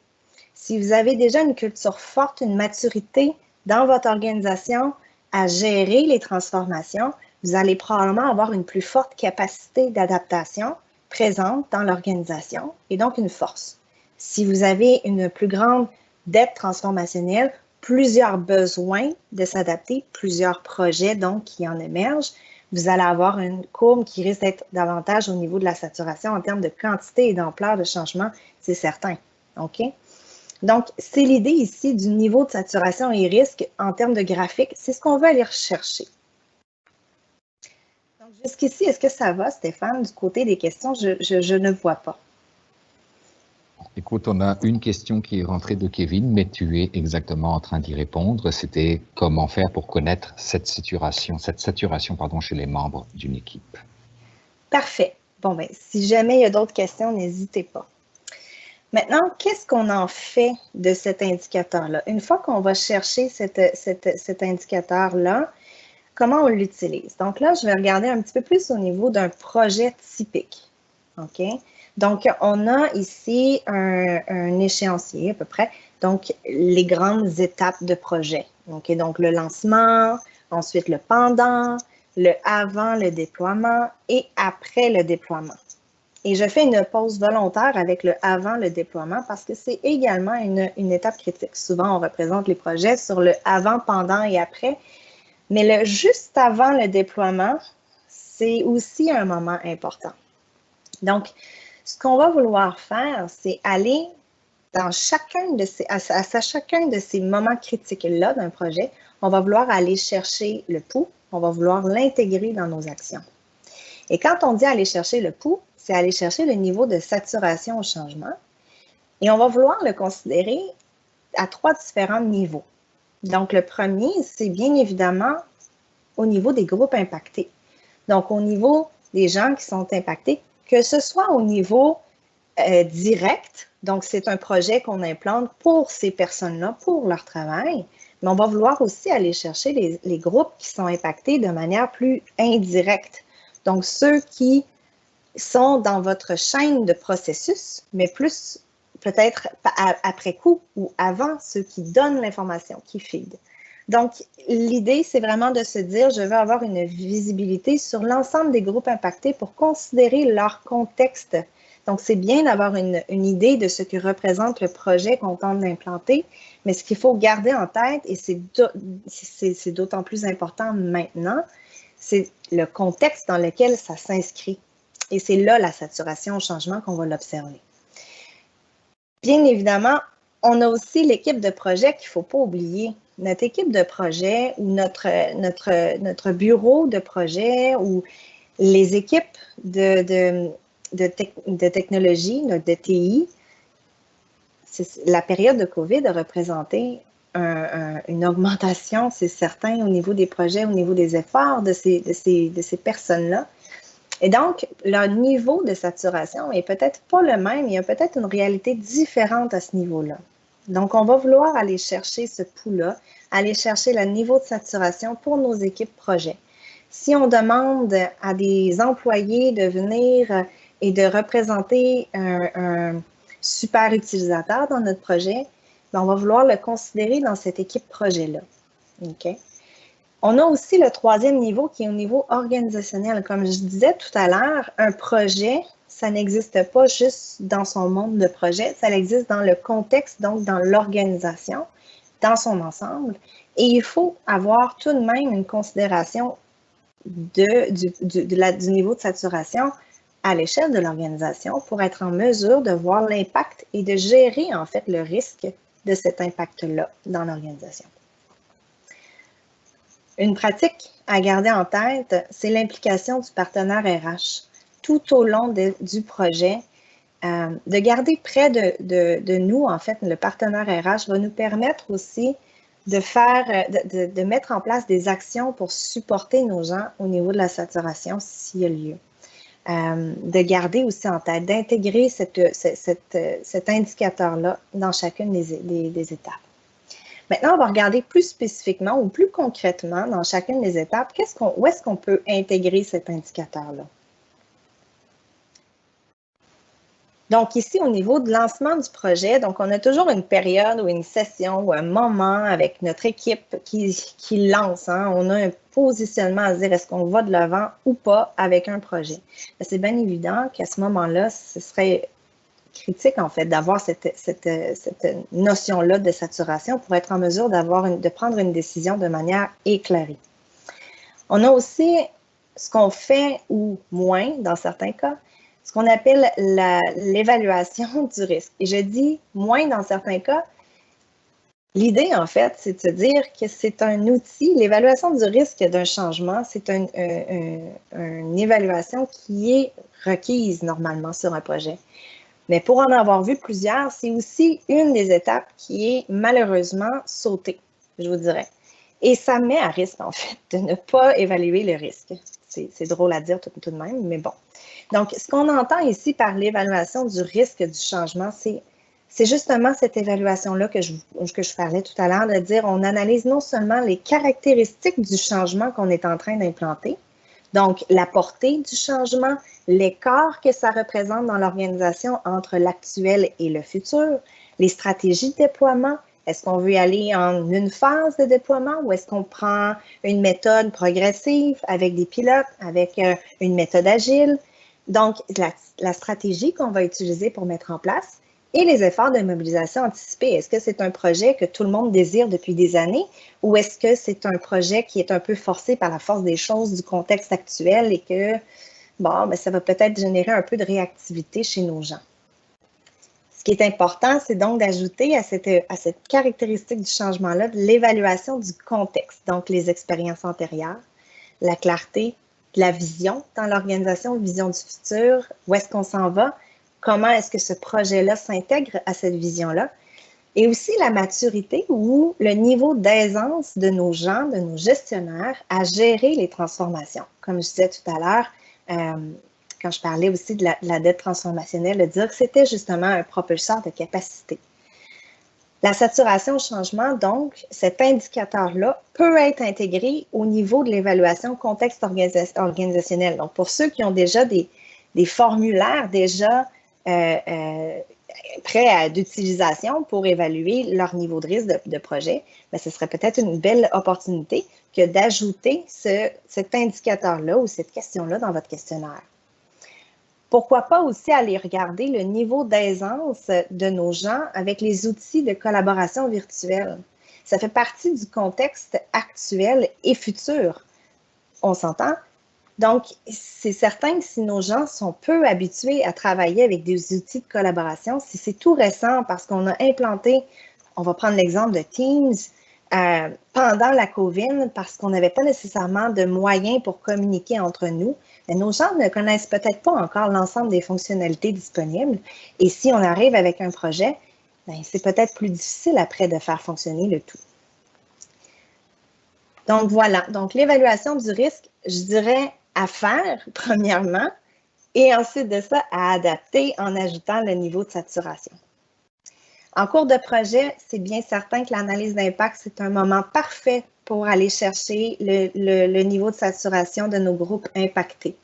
Si vous avez déjà une culture forte, une maturité dans votre organisation à gérer les transformations, vous allez probablement avoir une plus forte capacité d'adaptation présente dans l'organisation et donc une force. Si vous avez une plus grande dette transformationnelle, plusieurs besoins de s'adapter, plusieurs projets donc qui en émergent, vous allez avoir une courbe qui risque d'être davantage au niveau de la saturation en termes de quantité et d'ampleur de changement, c'est certain. OK? Donc, c'est l'idée ici du niveau de saturation et risque en termes de graphique. C'est ce qu'on veut aller rechercher. Donc, Donc, jusqu'ici, est-ce que ça va, Stéphane, du côté des questions? Je ne vois pas. Écoute, on a une question qui est rentrée de Kevin, mais tu es exactement en train d'y répondre. C'était comment faire pour connaître cette saturation chez les membres d'une équipe. Parfait. Bon, bien, si jamais il y a d'autres questions, n'hésitez pas. Maintenant, qu'est-ce qu'on en fait de cet indicateur-là? Une fois qu'on va chercher cet indicateur-là, comment on l'utilise? Donc là, je vais regarder un petit peu plus au niveau d'un projet typique. OK? Donc, on a ici un échéancier à peu près. Donc, les grandes étapes de projet. OK? Donc, le lancement, ensuite le pendant, le avant le déploiement et après le déploiement. Et je fais une pause volontaire avec le avant le déploiement parce que c'est également une étape critique. Souvent, on représente les projets sur le avant, pendant et après. Mais le juste avant le déploiement, c'est aussi un moment important. Donc, ce qu'on va vouloir faire, c'est aller dans chacun de ces moments critiques-là d'un projet, on va vouloir aller chercher le pouls, on va vouloir l'intégrer dans nos actions. Et quand on dit aller chercher le pouls, c'est aller chercher le niveau de saturation au changement. Et on va vouloir le considérer à 3 différents niveaux. Donc, le premier, c'est bien évidemment au niveau des groupes impactés. Donc, au niveau des gens qui sont impactés, que ce soit au niveau direct, donc c'est un projet qu'on implante pour ces personnes-là, pour leur travail, mais on va vouloir aussi aller chercher les groupes qui sont impactés de manière plus indirecte. Donc, ceux qui sont dans votre chaîne de processus, mais plus peut-être après coup ou avant ceux qui donnent l'information, qui feed. Donc, l'idée, c'est vraiment de se dire, je veux avoir une visibilité sur l'ensemble des groupes impactés pour considérer leur contexte. Donc, c'est bien d'avoir une idée de ce que représente le projet qu'on tente d'implanter, mais ce qu'il faut garder en tête, et c'est d'autant plus important maintenant, c'est le contexte dans lequel ça s'inscrit. Et c'est là la saturation au changement qu'on va l'observer. Bien évidemment, on a aussi l'équipe de projet qu'il ne faut pas oublier. Notre équipe de projet ou notre bureau de projet ou les équipes de technologie, de TI, la période de COVID a représenté une augmentation, c'est certain, au niveau des projets, au niveau des efforts de ces personnes-là. Et donc, leur niveau de saturation est peut-être pas le même, il y a peut-être une réalité différente à ce niveau-là. Donc, on va vouloir aller chercher ce pouls-là, aller chercher le niveau de saturation pour nos équipes projets. Si on demande à des employés de venir et de représenter un super utilisateur dans notre projet, bien, on va vouloir le considérer dans cette équipe projet-là. OK? On a aussi le troisième niveau qui est au niveau organisationnel. Comme je disais tout à l'heure, un projet, ça n'existe pas juste dans son monde de projet, ça existe dans le contexte, donc dans l'organisation, dans son ensemble. Et il faut avoir tout de même une considération du niveau de saturation à l'échelle de l'organisation pour être en mesure de voir l'impact et de gérer en fait le risque de cet impact-là dans l'organisation. Une pratique à garder en tête, c'est l'implication du partenaire RH tout au long du projet. De garder près de nous, en fait, le partenaire RH va nous permettre aussi de mettre en place des actions pour supporter nos gens au niveau de la saturation s'il y a lieu. De garder aussi en tête, d'intégrer cet indicateur-là dans chacune des étapes. Maintenant, on va regarder plus spécifiquement ou plus concrètement dans chacune des étapes, où est-ce qu'on peut intégrer cet indicateur-là. Donc ici, au niveau de lancement du projet, donc on a toujours une période ou une session ou un moment avec notre équipe qui lance. Hein. On a un positionnement à se dire est-ce qu'on va de l'avant ou pas avec un projet. C'est bien évident qu'à ce moment-là, ce serait critique, en fait, d'avoir cette notion-là de saturation pour être en mesure de prendre une décision de manière éclairée. On a aussi ce qu'on fait ou moins, dans certains cas, ce qu'on appelle l'évaluation du risque. Et je dis moins dans certains cas L'idée, en fait, c'est de se dire que c'est un outil, l'évaluation du risque d'un changement, c'est une évaluation qui est requise normalement sur un projet. Mais pour en avoir vu plusieurs, c'est aussi une des étapes qui est malheureusement sautée, je vous dirais. Et ça met à risque, en fait, de ne pas évaluer le risque. C'est drôle à dire tout de même, mais bon. Donc, ce qu'on entend ici par l'évaluation du risque du changement, c'est justement cette évaluation-là que je parlais tout à l'heure, de dire on analyse non seulement les caractéristiques du changement qu'on est en train d'implanter, donc la portée du changement, l'écart que ça représente dans l'organisation entre l'actuel et le futur, les stratégies de déploiement. Est-ce qu'on veut aller en une phase de déploiement ou est-ce qu'on prend une méthode progressive avec des pilotes, avec une méthode agile? Donc, la stratégie qu'on va utiliser pour mettre en place et les efforts de mobilisation anticipée. Est-ce que c'est un projet que tout le monde désire depuis des années ou est-ce que c'est un projet qui est un peu forcé par la force des choses du contexte actuel et que, bon, ben, ça va peut-être générer un peu de réactivité chez nos gens? Ce qui est important, c'est donc d'ajouter à cette caractéristique du changement-là de l'évaluation du contexte, donc les expériences antérieures, la clarté, la vision dans l'organisation, vision du futur, où est-ce qu'on s'en va, comment est-ce que ce projet-là s'intègre à cette vision-là, et aussi la maturité ou le niveau d'aisance de nos gens, de nos gestionnaires à gérer les transformations. Comme je disais tout à l'heure, quand je parlais aussi de la dette transformationnelle, de dire que c'était justement un propulseur de capacité. La saturation au changement, donc, cet indicateur-là peut être intégré au niveau de l'évaluation contexte organisationnel. Donc, pour ceux qui ont déjà des formulaires déjà prêts d'utilisation pour évaluer leur niveau de risque de projet, bien, ce serait peut-être une belle opportunité que d'ajouter cet indicateur-là ou cette question-là dans votre questionnaire. Pourquoi pas aussi aller regarder le niveau d'aisance de nos gens avec les outils de collaboration virtuelle. Ça fait partie du contexte actuel et futur. On s'entend? Donc, c'est certain que si nos gens sont peu habitués à travailler avec des outils de collaboration, si c'est tout récent parce qu'on a implanté, on va prendre l'exemple de Teams, pendant la COVID, parce qu'on n'avait pas nécessairement de moyens pour communiquer entre nous, mais nos gens ne connaissent peut-être pas encore l'ensemble des fonctionnalités disponibles. Et si on arrive avec un projet, c'est peut-être plus difficile après de faire fonctionner le tout. Donc voilà, donc l'évaluation du risque, je dirais à faire, premièrement, et ensuite de ça, à adapter en ajoutant le niveau de saturation. En cours de projet, c'est bien certain que l'analyse d'impact, c'est un moment parfait pour aller chercher le niveau de saturation de nos groupes impactés.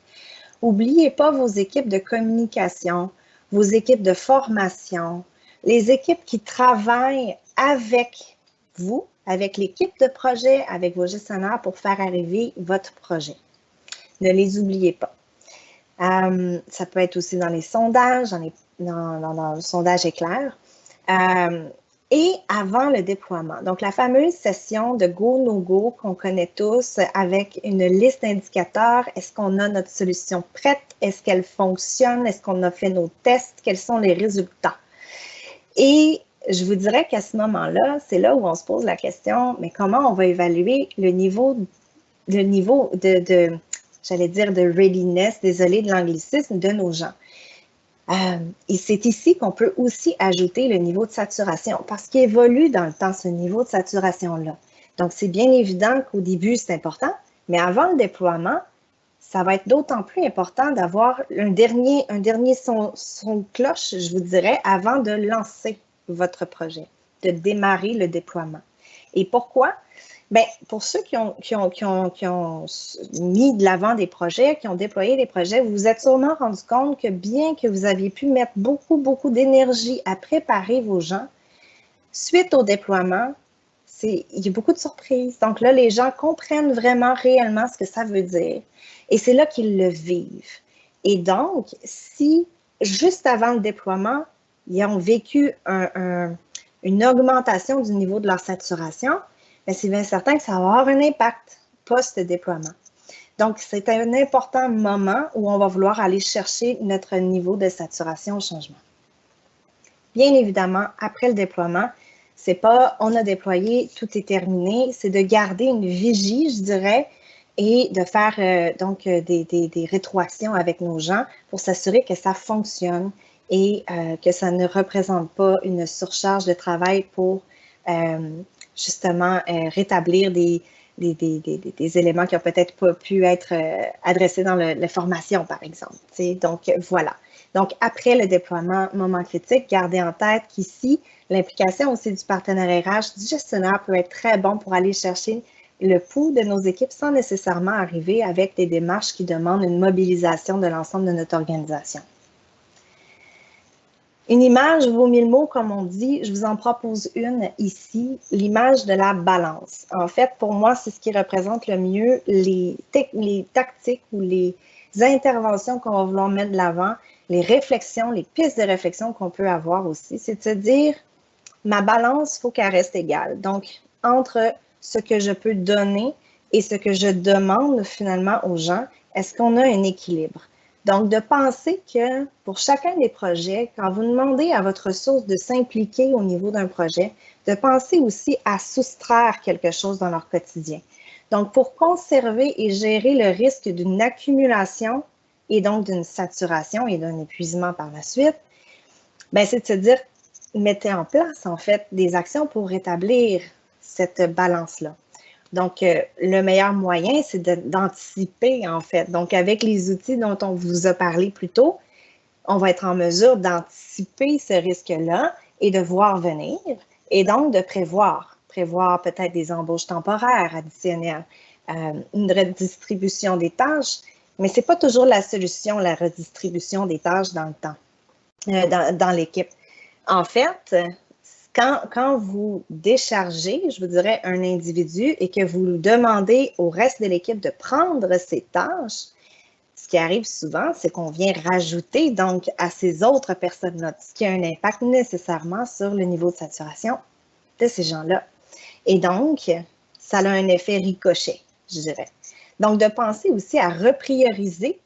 N'oubliez pas vos équipes de communication, vos équipes de formation, les équipes qui travaillent avec vous, avec l'équipe de projet, avec vos gestionnaires pour faire arriver votre projet. Ne les oubliez pas. Ça peut être aussi dans les sondages, dans le sondage éclair. Et avant le déploiement. Donc, la fameuse session de go, no go qu'on connaît tous avec une liste d'indicateurs. Est-ce qu'on a notre solution prête? Est-ce qu'elle fonctionne? Est-ce qu'on a fait nos tests? Quels sont les résultats? Et je vous dirais qu'à ce moment-là, c'est là où on se pose la question, mais comment on va évaluer le niveau de j'allais dire de readiness, désolé de l'anglicisme, de nos gens. Et c'est ici qu'on peut aussi ajouter le niveau de saturation parce qu'il évolue dans le temps, ce niveau de saturation-là. Donc, c'est bien évident qu'au début, c'est important, mais avant le déploiement, ça va être d'autant plus important d'avoir un dernier son de cloche, je vous dirais, avant de lancer votre projet, de démarrer le déploiement. Et pourquoi? Bien, pour ceux qui ont mis de l'avant des projets, qui ont déployé des projets, vous vous êtes sûrement rendu compte que bien que vous aviez pu mettre beaucoup d'énergie à préparer vos gens, suite au déploiement, il y a beaucoup de surprises. Donc là, les gens comprennent vraiment réellement ce que ça veut dire. Et c'est là qu'ils le vivent. Et donc, si juste avant le déploiement, ils ont vécu une augmentation du niveau de leur saturation, c'est bien certain que ça va avoir un impact post-déploiement. Donc, c'est un important moment où on va vouloir aller chercher notre niveau de saturation au changement. Bien évidemment, après le déploiement, C'est pas on a déployé, tout est terminé. C'est de garder une vigie, je dirais, et de faire des rétroactions avec nos gens pour s'assurer que ça fonctionne et que ça ne représente pas une surcharge de travail pour justement rétablir des éléments qui ont peut-être pas pu être adressés dans la formation, par exemple. T'sais. Donc, voilà. Donc, après le déploiement, moment critique, gardez en tête qu'ici, l'implication aussi du partenaire RH, du gestionnaire peut être très bon pour aller chercher le pouls de nos équipes sans nécessairement arriver avec des démarches qui demandent une mobilisation de l'ensemble de notre organisation. Une image vaut 1000 mots, comme on dit. Je vous en propose une ici, l'image de la balance. En fait, pour moi, c'est ce qui représente le mieux les tactiques ou les interventions qu'on va vouloir mettre de l'avant, les réflexions, les pistes de réflexion qu'on peut avoir aussi. C'est de se dire, ma balance, il faut qu'elle reste égale. Donc, entre ce que je peux donner et ce que je demande finalement aux gens, est-ce qu'on a un équilibre? Donc, de penser que pour chacun des projets, quand vous demandez à votre ressource de s'impliquer au niveau d'un projet, de penser aussi à soustraire quelque chose dans leur quotidien. Donc, pour conserver et gérer le risque d'une accumulation et donc d'une saturation et d'un épuisement par la suite, bien, c'est de se dire, mettez en place, en fait, des actions pour rétablir cette balance-là. Donc, le meilleur moyen, c'est d'anticiper, en fait. Donc, avec les outils dont on vous a parlé plus tôt, on va être en mesure d'anticiper ce risque-là et de voir venir, et donc de prévoir peut-être des embauches temporaires additionnelles, une redistribution des tâches, mais ce n'est pas toujours la solution, la redistribution des tâches dans le temps, dans l'équipe. En fait, quand vous déchargez, je vous dirais, un individu et que vous demandez au reste de l'équipe de prendre ses tâches, ce qui arrive souvent, c'est qu'on vient rajouter donc à ces autres personnes-là, ce qui a un impact nécessairement sur le niveau de saturation de ces gens-là. Et donc, ça a un effet ricochet, je dirais. Donc, de penser aussi à reprioriser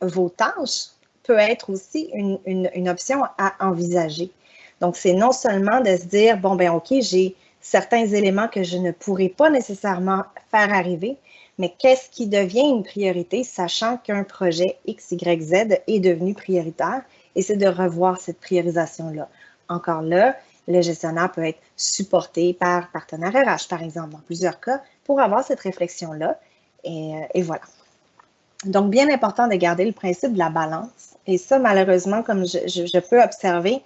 vos tâches peut être aussi une option à envisager. Donc, c'est non seulement de se dire, bon, ben OK, j'ai certains éléments que je ne pourrai pas nécessairement faire arriver, mais qu'est-ce qui devient une priorité, sachant qu'un projet X, Y, Z est devenu prioritaire, et c'est de revoir cette priorisation-là. Encore là, le gestionnaire peut être supporté par partenaire RH, par exemple, dans plusieurs cas, pour avoir cette réflexion-là, et voilà. Donc, bien important de garder le principe de la balance, et ça, malheureusement, comme je peux observer,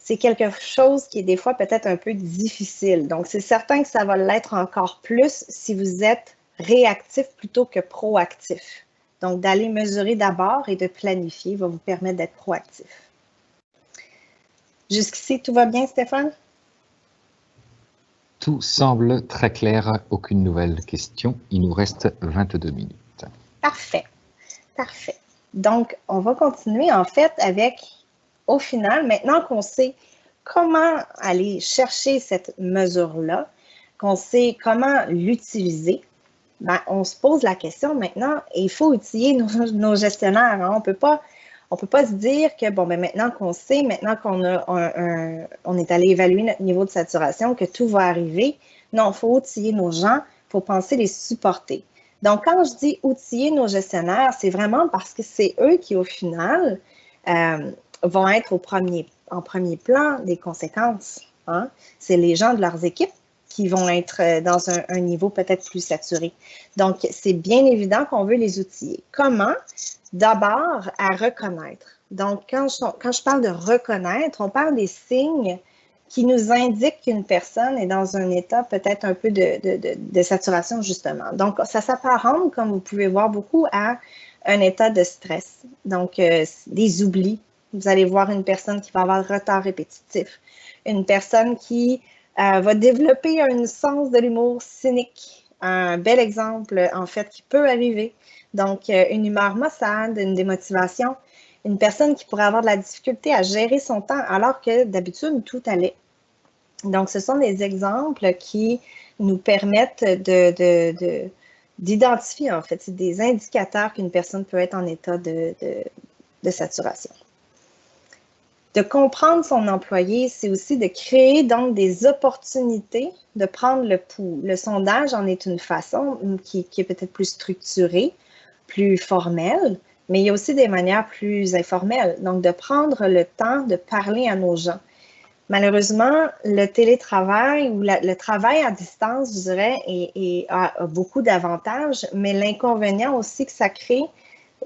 c'est quelque chose qui est des fois peut-être un peu difficile. Donc, c'est certain que ça va l'être encore plus si vous êtes réactif plutôt que proactif. Donc, d'aller mesurer d'abord et de planifier va vous permettre d'être proactif. Jusqu'ici, tout va bien, Stéphane? Tout semble très clair. Aucune nouvelle question. Il nous reste 22 minutes. Parfait. Parfait. Donc, on va continuer en fait avec, au final, maintenant qu'on sait comment aller chercher cette mesure-là, qu'on sait comment l'utiliser, ben, on se pose la question maintenant, et il faut outiller nos gestionnaires. Hein. On peut pas se dire que, bon, ben, maintenant qu'on sait, maintenant qu'on on est allé évaluer notre niveau de saturation, que tout va arriver. Non, il faut outiller nos gens, il faut penser les supporter. Donc, quand je dis outiller nos gestionnaires, c'est vraiment parce que c'est eux qui, au final, vont être en premier plan des conséquences. Hein? C'est les gens de leurs équipes qui vont être dans un niveau peut-être plus saturé. Donc, c'est bien évident qu'on veut les outiller. Comment? D'abord, à reconnaître. Donc, quand je parle de reconnaître, on parle des signes qui nous indiquent qu'une personne est dans un état peut-être un peu de saturation, justement. Donc, ça s'apparente, comme vous pouvez voir beaucoup, à un état de stress. Donc, des oublis. Vous allez voir une personne qui va avoir un retard répétitif, une personne qui va développer un sens de l'humour cynique. Un bel exemple, en fait, qui peut arriver. Donc, une humeur maussade, une démotivation, une personne qui pourrait avoir de la difficulté à gérer son temps alors que d'habitude, tout allait. Donc, ce sont des exemples qui nous permettent d'identifier, en fait, c'est des indicateurs qu'une personne peut être en état de saturation. De comprendre son employé, c'est aussi de créer donc des opportunités de prendre le pouls. Le sondage en est une façon qui est peut-être plus structurée, plus formelle, mais il y a aussi des manières plus informelles. Donc, de prendre le temps de parler à nos gens. Malheureusement, le télétravail ou le travail à distance, je dirais, a beaucoup d'avantages, mais l'inconvénient aussi que ça crée,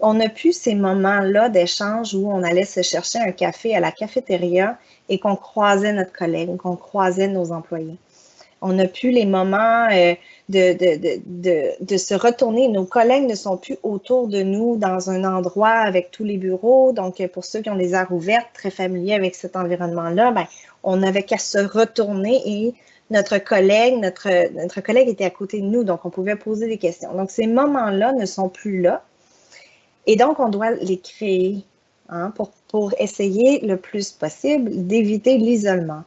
on n'a plus ces moments-là d'échange où on allait se chercher un café à la cafétéria et qu'on croisait notre collègue, qu'on croisait nos employés. On n'a plus les moments de se retourner. Nos collègues ne sont plus autour de nous dans un endroit avec tous les bureaux. Donc, pour ceux qui ont des aires ouvertes, très familiers avec cet environnement-là, ben, on n'avait qu'à se retourner et notre collègue était à côté de nous, donc on pouvait poser des questions. Donc, ces moments-là ne sont plus là. Et donc, on doit les créer pour essayer le plus possible d'éviter l'isolement.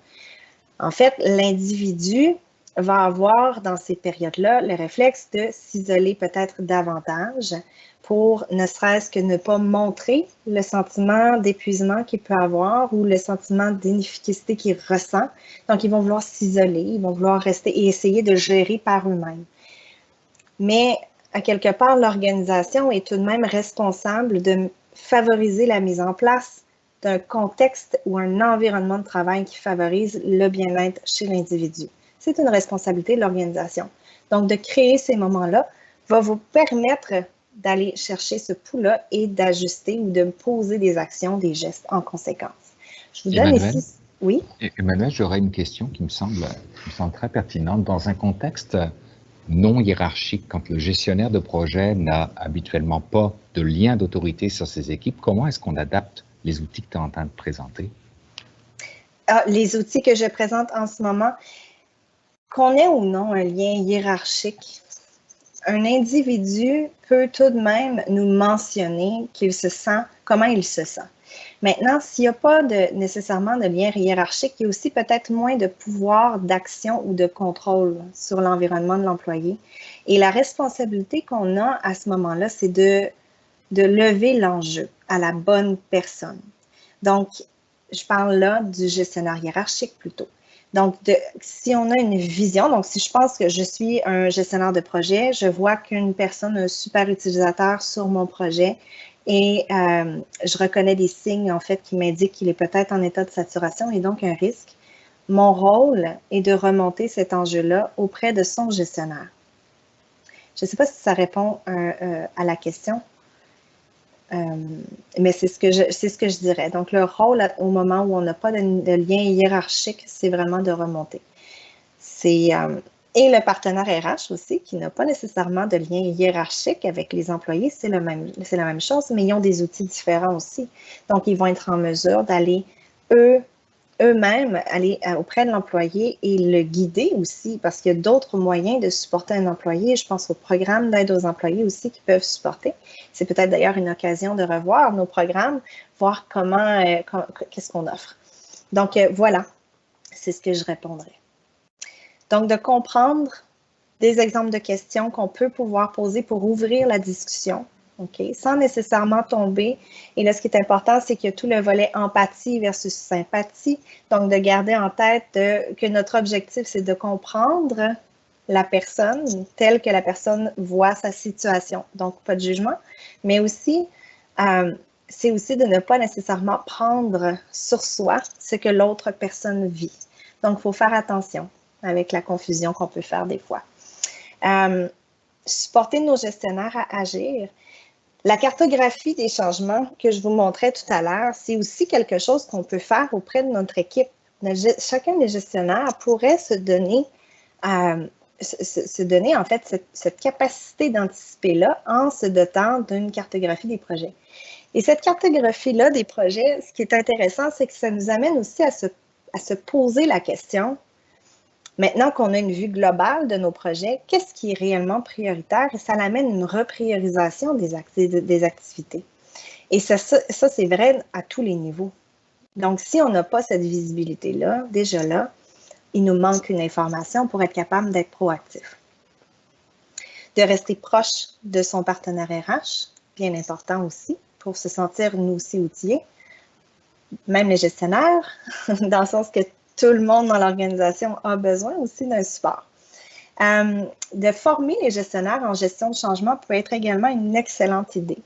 En fait, l'individu va avoir dans ces périodes-là le réflexe de s'isoler peut-être davantage pour ne serait-ce que ne pas montrer le sentiment d'épuisement qu'il peut avoir ou le sentiment d'inefficacité qu'il ressent. Donc, ils vont vouloir s'isoler, ils vont vouloir rester et essayer de gérer par eux-mêmes. Mais à quelque part, l'organisation est tout de même responsable de favoriser la mise en place d'un contexte ou un environnement de travail qui favorise le bien-être chez l'individu. C'est une responsabilité de l'organisation. Donc, de créer ces moments-là va vous permettre d'aller chercher ce pouls-là et d'ajuster ou de poser des actions, des gestes en conséquence. Je vous donne ici... Oui? Emmanuel, j'aurais une question qui me semble très pertinente. Dans un contexte non hiérarchique, quand le gestionnaire de projet n'a habituellement pas de lien d'autorité sur ses équipes, comment est-ce qu'on adapte les outils que tu es en train de présenter? Les outils que je présente en ce moment, qu'on ait ou non un lien hiérarchique, un individu peut tout de même nous mentionner qu'il se sent, comment il se sent. Maintenant, s'il n'y a pas nécessairement de lien hiérarchique, il y a aussi peut-être moins de pouvoir d'action ou de contrôle sur l'environnement de l'employé. Et la responsabilité qu'on a à ce moment-là, c'est de lever l'enjeu à la bonne personne. Donc, je parle là du gestionnaire hiérarchique plutôt. Donc, si on a une vision, donc si je pense que je suis un gestionnaire de projet, je vois qu'une personne, un super utilisateur sur mon projet et je reconnais des signes en fait qui m'indiquent qu'il est peut-être en état de saturation et donc un risque. Mon rôle est de remonter cet enjeu-là auprès de son gestionnaire. Je ne sais pas si ça répond à la question. Mais c'est ce que je dirais. Donc, le rôle au moment où on n'a pas de lien hiérarchique, c'est vraiment de remonter. Et le partenaire RH aussi, qui n'a pas nécessairement de lien hiérarchique avec les employés, c'est la même chose, mais ils ont des outils différents aussi. Donc, ils vont être en mesure d'aller, eux-mêmes aller auprès de l'employé et le guider aussi, parce qu'il y a d'autres moyens de supporter un employé. Je pense aux programmes d'aide aux employés aussi qui peuvent supporter. C'est peut-être d'ailleurs une occasion de revoir nos programmes, voir qu'est-ce qu'on offre. Donc, voilà, c'est ce que je répondrai. Donc, de comprendre des exemples de questions qu'on peut pouvoir poser pour ouvrir la discussion, okay, sans nécessairement tomber. Et là, ce qui est important, c'est qu'il y a tout le volet empathie versus sympathie. Donc, de garder en tête que notre objectif, c'est de comprendre la personne telle que la personne voit sa situation. Donc, pas de jugement, mais aussi, c'est aussi de ne pas nécessairement prendre sur soi ce que l'autre personne vit. Donc, il faut faire attention avec la confusion qu'on peut faire des fois. Supporter nos gestionnaires à agir. La cartographie des changements que je vous montrais tout à l'heure, c'est aussi quelque chose qu'on peut faire auprès de notre équipe. Chacun des gestionnaires pourrait se donner en fait cette capacité d'anticiper-là en se dotant d'une cartographie des projets. Et cette cartographie-là des projets, ce qui est intéressant, c'est que ça nous amène aussi à se poser la question, maintenant qu'on a une vue globale de nos projets, qu'est-ce qui est réellement prioritaire? Et ça amène une repriorisation des activités. Et ça c'est vrai à tous les niveaux. Donc, si on n'a pas cette visibilité-là, déjà là, il nous manque une information pour être capable d'être proactif. De rester proche de son partenaire RH, bien important aussi, pour se sentir nous aussi outillés. même les gestionnaires, dans le sens que tout le monde dans l'organisation a besoin aussi d'un support. De former les gestionnaires en gestion de changement peut être également une excellente idée.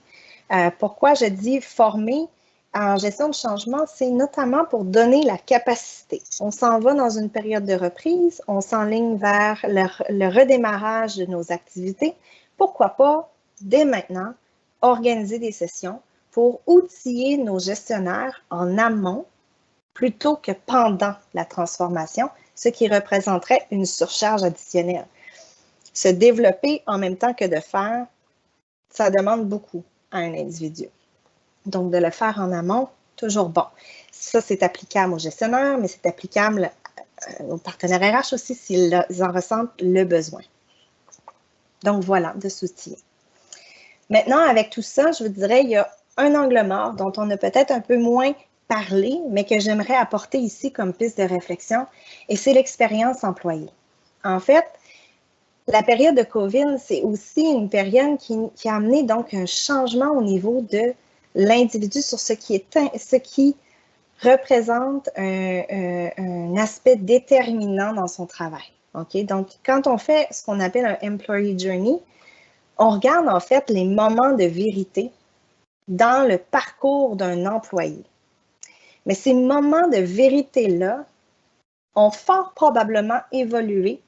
Pourquoi je dis former en gestion de changement? C'est notamment pour donner la capacité. On s'en va dans une période de reprise, on s'enligne vers le redémarrage de nos activités. Pourquoi pas, dès maintenant, organiser des sessions pour outiller nos gestionnaires en amont plutôt que pendant la transformation, ce qui représenterait une surcharge additionnelle. Se développer en même temps que de faire, ça demande beaucoup à un individu. Donc, de le faire en amont, toujours bon. Ça, c'est applicable aux gestionnaires, mais c'est applicable aux partenaires RH aussi s'ils en ressentent le besoin. Donc, voilà, de s'outiller. Maintenant, avec tout ça, je vous dirais, il y a un angle mort dont on a peut-être un peu moins parlé, mais que j'aimerais apporter ici comme piste de réflexion, et c'est l'expérience employée. En fait, la période de COVID, c'est aussi une période qui a amené donc un changement au niveau de l'individu sur ce qui représente un aspect déterminant dans son travail. Okay? Donc, quand on fait ce qu'on appelle un Employee Journey, on regarde en fait les moments de vérité dans le parcours d'un employé. Mais ces moments de vérité-là ont fort probablement évolué.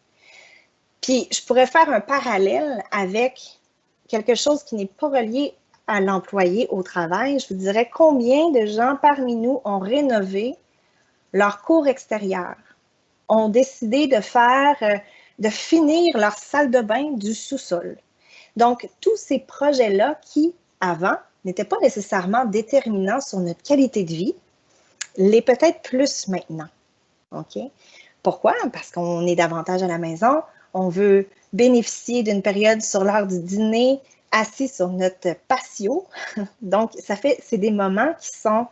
Puis, je pourrais faire un parallèle avec quelque chose qui n'est pas relié à l'employé au travail. Je vous dirais combien de gens parmi nous ont rénové leur cour extérieure, ont décidé de finir leur salle de bain du sous-sol. Donc, tous ces projets-là qui, avant, n'étaient pas nécessairement déterminants sur notre qualité de vie, l'est peut-être plus maintenant. OK? Pourquoi? Parce qu'on est davantage à la maison, on veut bénéficier d'une période sur l'heure du dîner, assis sur notre patio. Donc, c'est des moments qui sont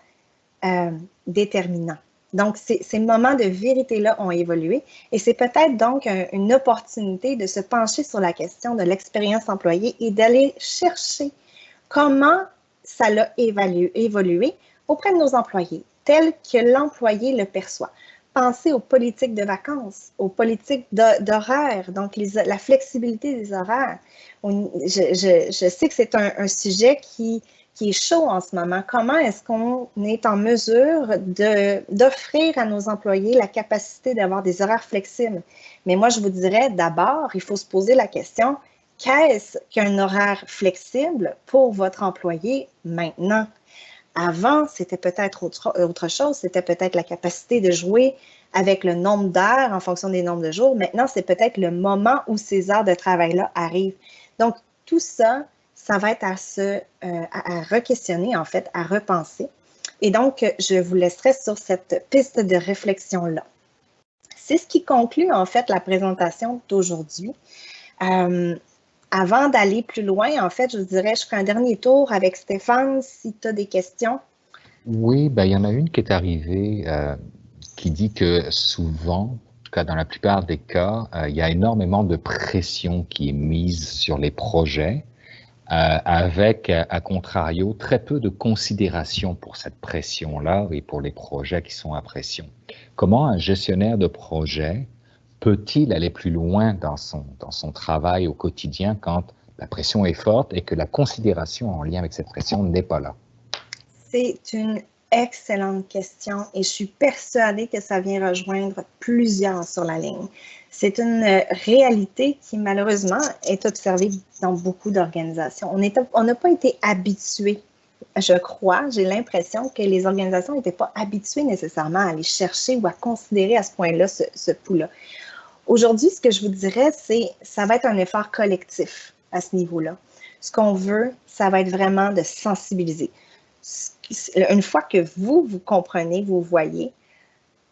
déterminants. Donc, ces moments de vérité-là ont évolué et c'est peut-être donc une opportunité de se pencher sur la question de l'expérience employée et d'aller chercher comment ça l'a évolué auprès de nos employés, tel que l'employé le perçoit. Pensez aux politiques de vacances, aux politiques d'horaire, donc la flexibilité des horaires. Je sais que c'est un sujet qui est chaud en ce moment. Comment est-ce qu'on est en mesure d'offrir à nos employés la capacité d'avoir des horaires flexibles? Mais moi, je vous dirais d'abord, il faut se poser la question, qu'est-ce qu'un horaire flexible pour votre employé maintenant? Avant, c'était peut-être autre chose, c'était peut-être la capacité de jouer avec le nombre d'heures en fonction des nombres de jours. Maintenant, c'est peut-être le moment où ces heures de travail-là arrivent. Donc, tout ça, ça va être à re-questionner, en fait, à repenser. Et donc, je vous laisserai sur cette piste de réflexion-là. C'est ce qui conclut, en fait, la présentation d'aujourd'hui. Avant d'aller plus loin, en fait, je vous dirais, je ferai un dernier tour avec Stéphane, si tu as des questions. Oui, ben, il y en a une qui est arrivée qui dit que souvent, en tout cas dans la plupart des cas, il y a énormément de pression qui est mise sur les projets, avec, à contrario, très peu de considération pour cette pression-là et pour les projets qui sont à pression. Comment un gestionnaire de projet peut-il aller plus loin dans son travail au quotidien quand la pression est forte et que la considération en lien avec cette pression n'est pas là? C'est une excellente question et je suis persuadée que ça vient rejoindre plusieurs sur la ligne. C'est une réalité qui, malheureusement, est observée dans beaucoup d'organisations. On n'a pas été habitués, je crois, j'ai l'impression que les organisations n'étaient pas habituées nécessairement à aller chercher ou à considérer à ce point-là ce pouls-là. Aujourd'hui, ce que je vous dirais, c'est ça va être un effort collectif à ce niveau-là. Ce qu'on veut, ça va être vraiment de sensibiliser. Une fois que vous comprenez, vous voyez,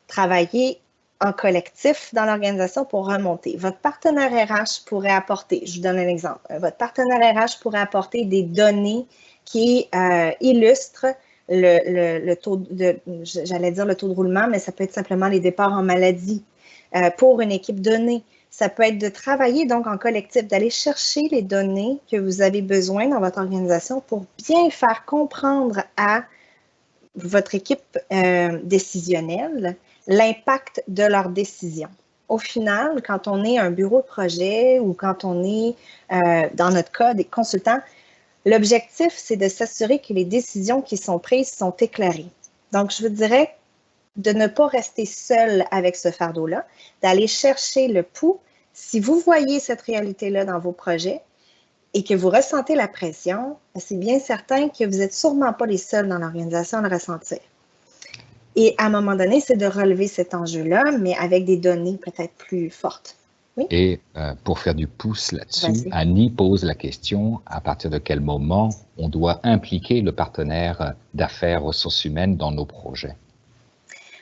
travailler en collectif dans l'organisation pour remonter. Votre partenaire RH pourrait apporter, je vous donne un exemple, votre partenaire RH pourrait apporter des données qui illustrent le taux j'allais dire le taux de roulement, mais ça peut être simplement les départs en maladie pour une équipe donnée. Ça peut être de travailler donc en collectif, d'aller chercher les données que vous avez besoin dans votre organisation pour bien faire comprendre à votre équipe décisionnelle l'impact de leurs décisions. Au final, quand on est un bureau de projet ou quand on est, dans notre cas, des consultants, l'objectif, c'est de s'assurer que les décisions qui sont prises sont éclairées. Donc, je vous dirais de ne pas rester seul avec ce fardeau-là, d'aller chercher le pouls. Si vous voyez cette réalité-là dans vos projets et que vous ressentez la pression, c'est bien certain que vous n'êtes sûrement pas les seuls dans l'organisation à le ressentir. Et à un moment donné, c'est de relever cet enjeu-là, mais avec des données peut-être plus fortes. Oui? Et pour faire du pouce là-dessus, Annie pose la question, à partir de quel moment on doit impliquer le partenaire d'affaires ressources humaines dans nos projets?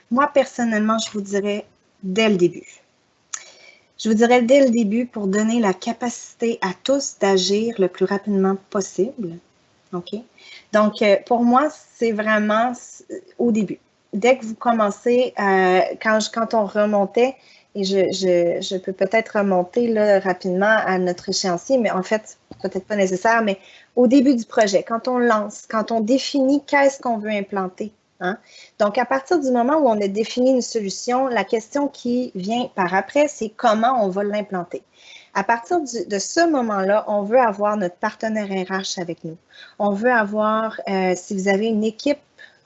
Moi, personnellement, je vous dirais dès le début. Je vous dirais dès le début pour donner la capacité à tous d'agir le plus rapidement possible. OK? Donc, pour moi, c'est vraiment au début. Dès que vous commencez, quand on remontait, et je peux peut-être remonter là, rapidement à notre échéancier, mais en fait, peut-être pas nécessaire, mais au début du projet, quand on lance, quand on définit qu'est-ce qu'on veut implanter. Hein? Donc, à partir du moment où on a défini une solution, la question qui vient par après, c'est comment on va l'implanter. À partir de ce moment-là, on veut avoir notre partenaire RH avec nous. On veut avoir, si vous avez une équipe,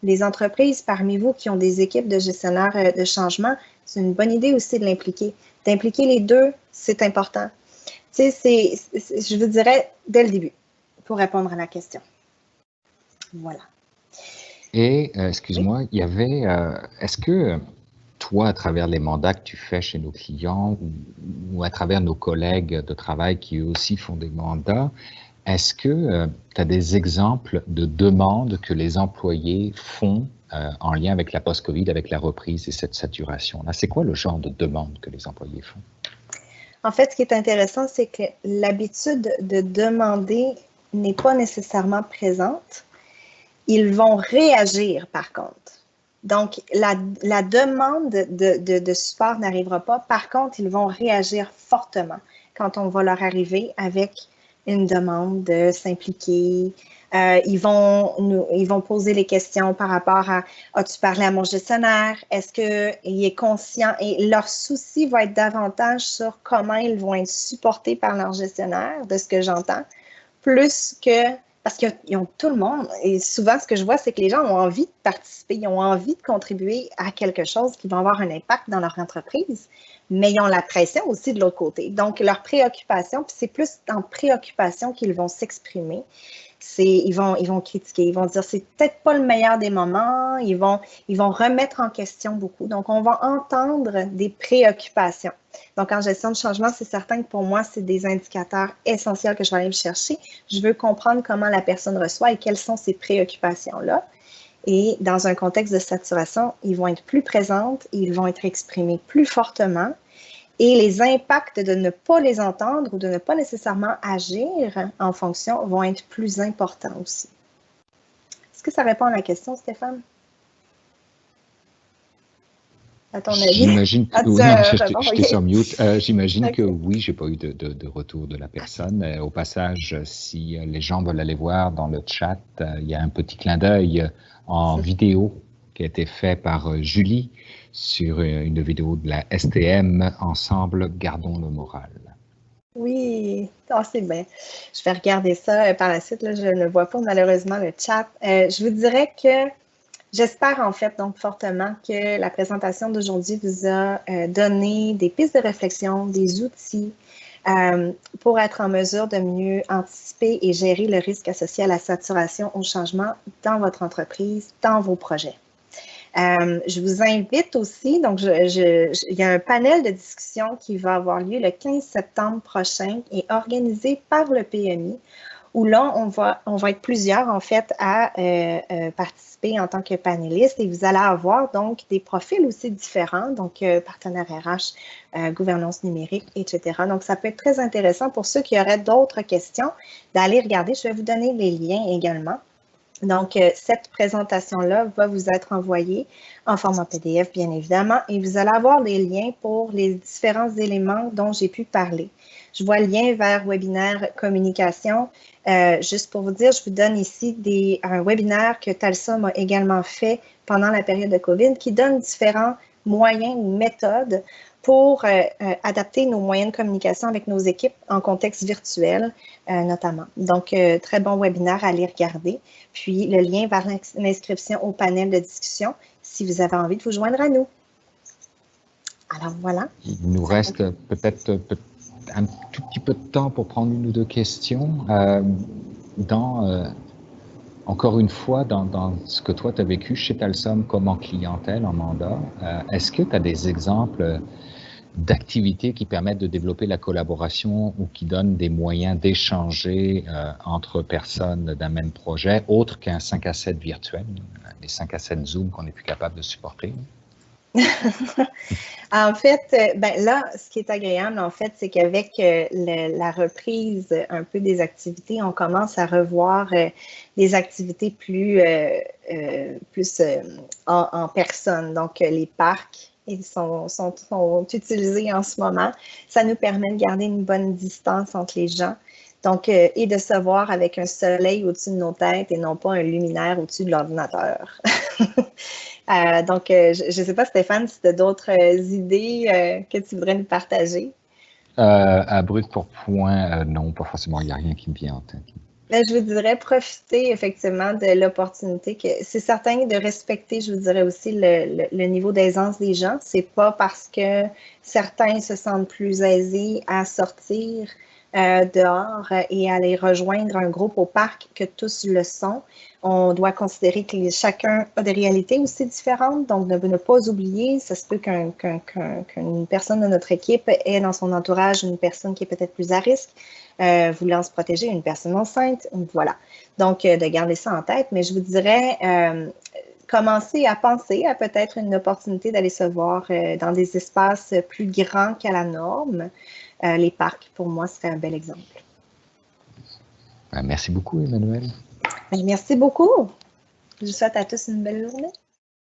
les entreprises parmi vous qui ont des équipes de gestionnaires de changement, c'est une bonne idée aussi de l'impliquer. D'impliquer les deux, c'est important. Tu sais, je vous dirais dès le début pour répondre à la question. Voilà. Et, excuse-moi, il y avait, est-ce que toi, à travers les mandats que tu fais chez nos clients ou à travers nos collègues de travail qui eux aussi font des mandats, est-ce que tu as des exemples de demandes que les employés font en lien avec la post-Covid, avec la reprise et cette saturation-là? C'est quoi le genre de demande que les employés font? En fait, ce qui est intéressant, c'est que l'habitude de demander n'est pas nécessairement présente. Ils vont réagir par contre. Donc, la demande de support n'arrivera pas. Par contre, ils vont réagir fortement quand on va leur arriver avec une demande de s'impliquer. Ils vont poser les questions par rapport à « As-tu parlé à mon gestionnaire? Est-ce qu'il est conscient? » Et leur souci va être davantage sur comment ils vont être supportés par leur gestionnaire, de ce que j'entends, plus que parce qu'ils ont tout le monde. Et souvent, ce que je vois, c'est que les gens ont envie de participer, ils ont envie de contribuer à quelque chose qui va avoir un impact dans leur entreprise, mais ils ont la pression aussi de l'autre côté. Donc, leur préoccupation, puis c'est plus en préoccupation qu'ils vont s'exprimer. Ils vont critiquer, ils vont dire c'est peut-être pas le meilleur des moments, ils vont remettre en question beaucoup. Donc, on va entendre des préoccupations. Donc, en gestion de changement, c'est certain que pour moi, c'est des indicateurs essentiels que je vais aller me chercher. Je veux comprendre comment la personne reçoit et quelles sont ses préoccupations-là. Et dans un contexte de saturation, ils vont être plus présentes, ils vont être exprimés plus fortement. Et les impacts de ne pas les entendre ou de ne pas nécessairement agir en fonction vont être plus importants aussi. Est-ce que ça répond à la question, Stéphane? À ton avis? J'imagine que oui, j'étais sur mute. J'imagine que oui, j'ai pas eu de retour de la personne. Au passage, si les gens veulent aller voir dans le chat, il y a un petit clin d'œil en vidéo qui a été fait par Julie sur une vidéo de la STM, Ensemble, gardons le moral. Oui, c'est bien. Je vais regarder ça par la suite. Là, je ne vois pas malheureusement le chat. Je vous dirais que j'espère en fait donc fortement que la présentation d'aujourd'hui vous a donné des pistes de réflexion, des outils pour être en mesure de mieux anticiper et gérer le risque associé à la saturation au changement dans votre entreprise, dans vos projets. Je vous invite aussi, donc il y a un panel de discussion qui va avoir lieu le 15 septembre prochain et organisé par le PMI, où là, on va être plusieurs en fait à participer en tant que panélistes et vous allez avoir donc des profils aussi différents, donc partenaires RH, gouvernance numérique, etc. Donc, ça peut être très intéressant pour ceux qui auraient d'autres questions d'aller regarder. Je vais vous donner les liens également. Donc, cette présentation-là va vous être envoyée en format PDF, bien évidemment, et vous allez avoir des liens pour les différents éléments dont j'ai pu parler. Je vois le lien vers webinaire communication. Juste pour vous dire, je vous donne ici un webinaire que Talsom a également fait pendant la période de COVID qui donne différents moyens ou méthodes pour adapter nos moyens de communication avec nos équipes en contexte virtuel, notamment. Donc, très bon webinaire à aller regarder. Puis, le lien vers l'inscription au panel de discussion si vous avez envie de vous joindre à nous. Alors, voilà. Il nous reste peut-être un tout petit peu de temps pour prendre une ou deux questions. Encore une fois, dans ce que toi, tu as vécu chez Talsom comme en clientèle, en mandat, est-ce que tu as des exemples d'activités qui permettent de développer la collaboration ou qui donnent des moyens d'échanger entre personnes d'un même projet, autre qu'un 5 à 7 virtuel, les 5 à 7 Zoom qu'on n'est plus capable de supporter? En fait, ben là, ce qui est agréable, en fait, c'est qu'avec la reprise un peu des activités, on commence à revoir des activités plus en personne. Donc, les parcs ils sont utilisés en ce moment. Ça nous permet de garder une bonne distance entre les gens. Donc, et de se voir avec un soleil au-dessus de nos têtes et non pas un luminaire au-dessus de l'ordinateur. Donc, je ne sais pas, Stéphane, si tu as d'autres idées que tu voudrais nous partager. À brut pour point, non, pas forcément, il n'y a rien qui me vient en tête. Ben, je vous dirais profiter effectivement de l'opportunité. C'est certain de respecter, je vous dirais aussi, le niveau d'aisance des gens. C'est pas parce que certains se sentent plus aisés à sortir dehors et à aller rejoindre un groupe au parc que tous le sont. On doit considérer que chacun a des réalités aussi différentes, donc ne pas oublier, ça se peut qu'une personne de notre équipe ait dans son entourage une personne qui est peut-être plus à risque, voulant se protéger, une personne enceinte, voilà. Donc, de garder ça en tête, mais je vous dirais, commencer à penser à peut-être une opportunité d'aller se voir dans des espaces plus grands qu'à la norme. Les parcs, pour moi, serait un bel exemple. Merci beaucoup, Emmanuel. Merci beaucoup. Je vous souhaite à tous une belle journée.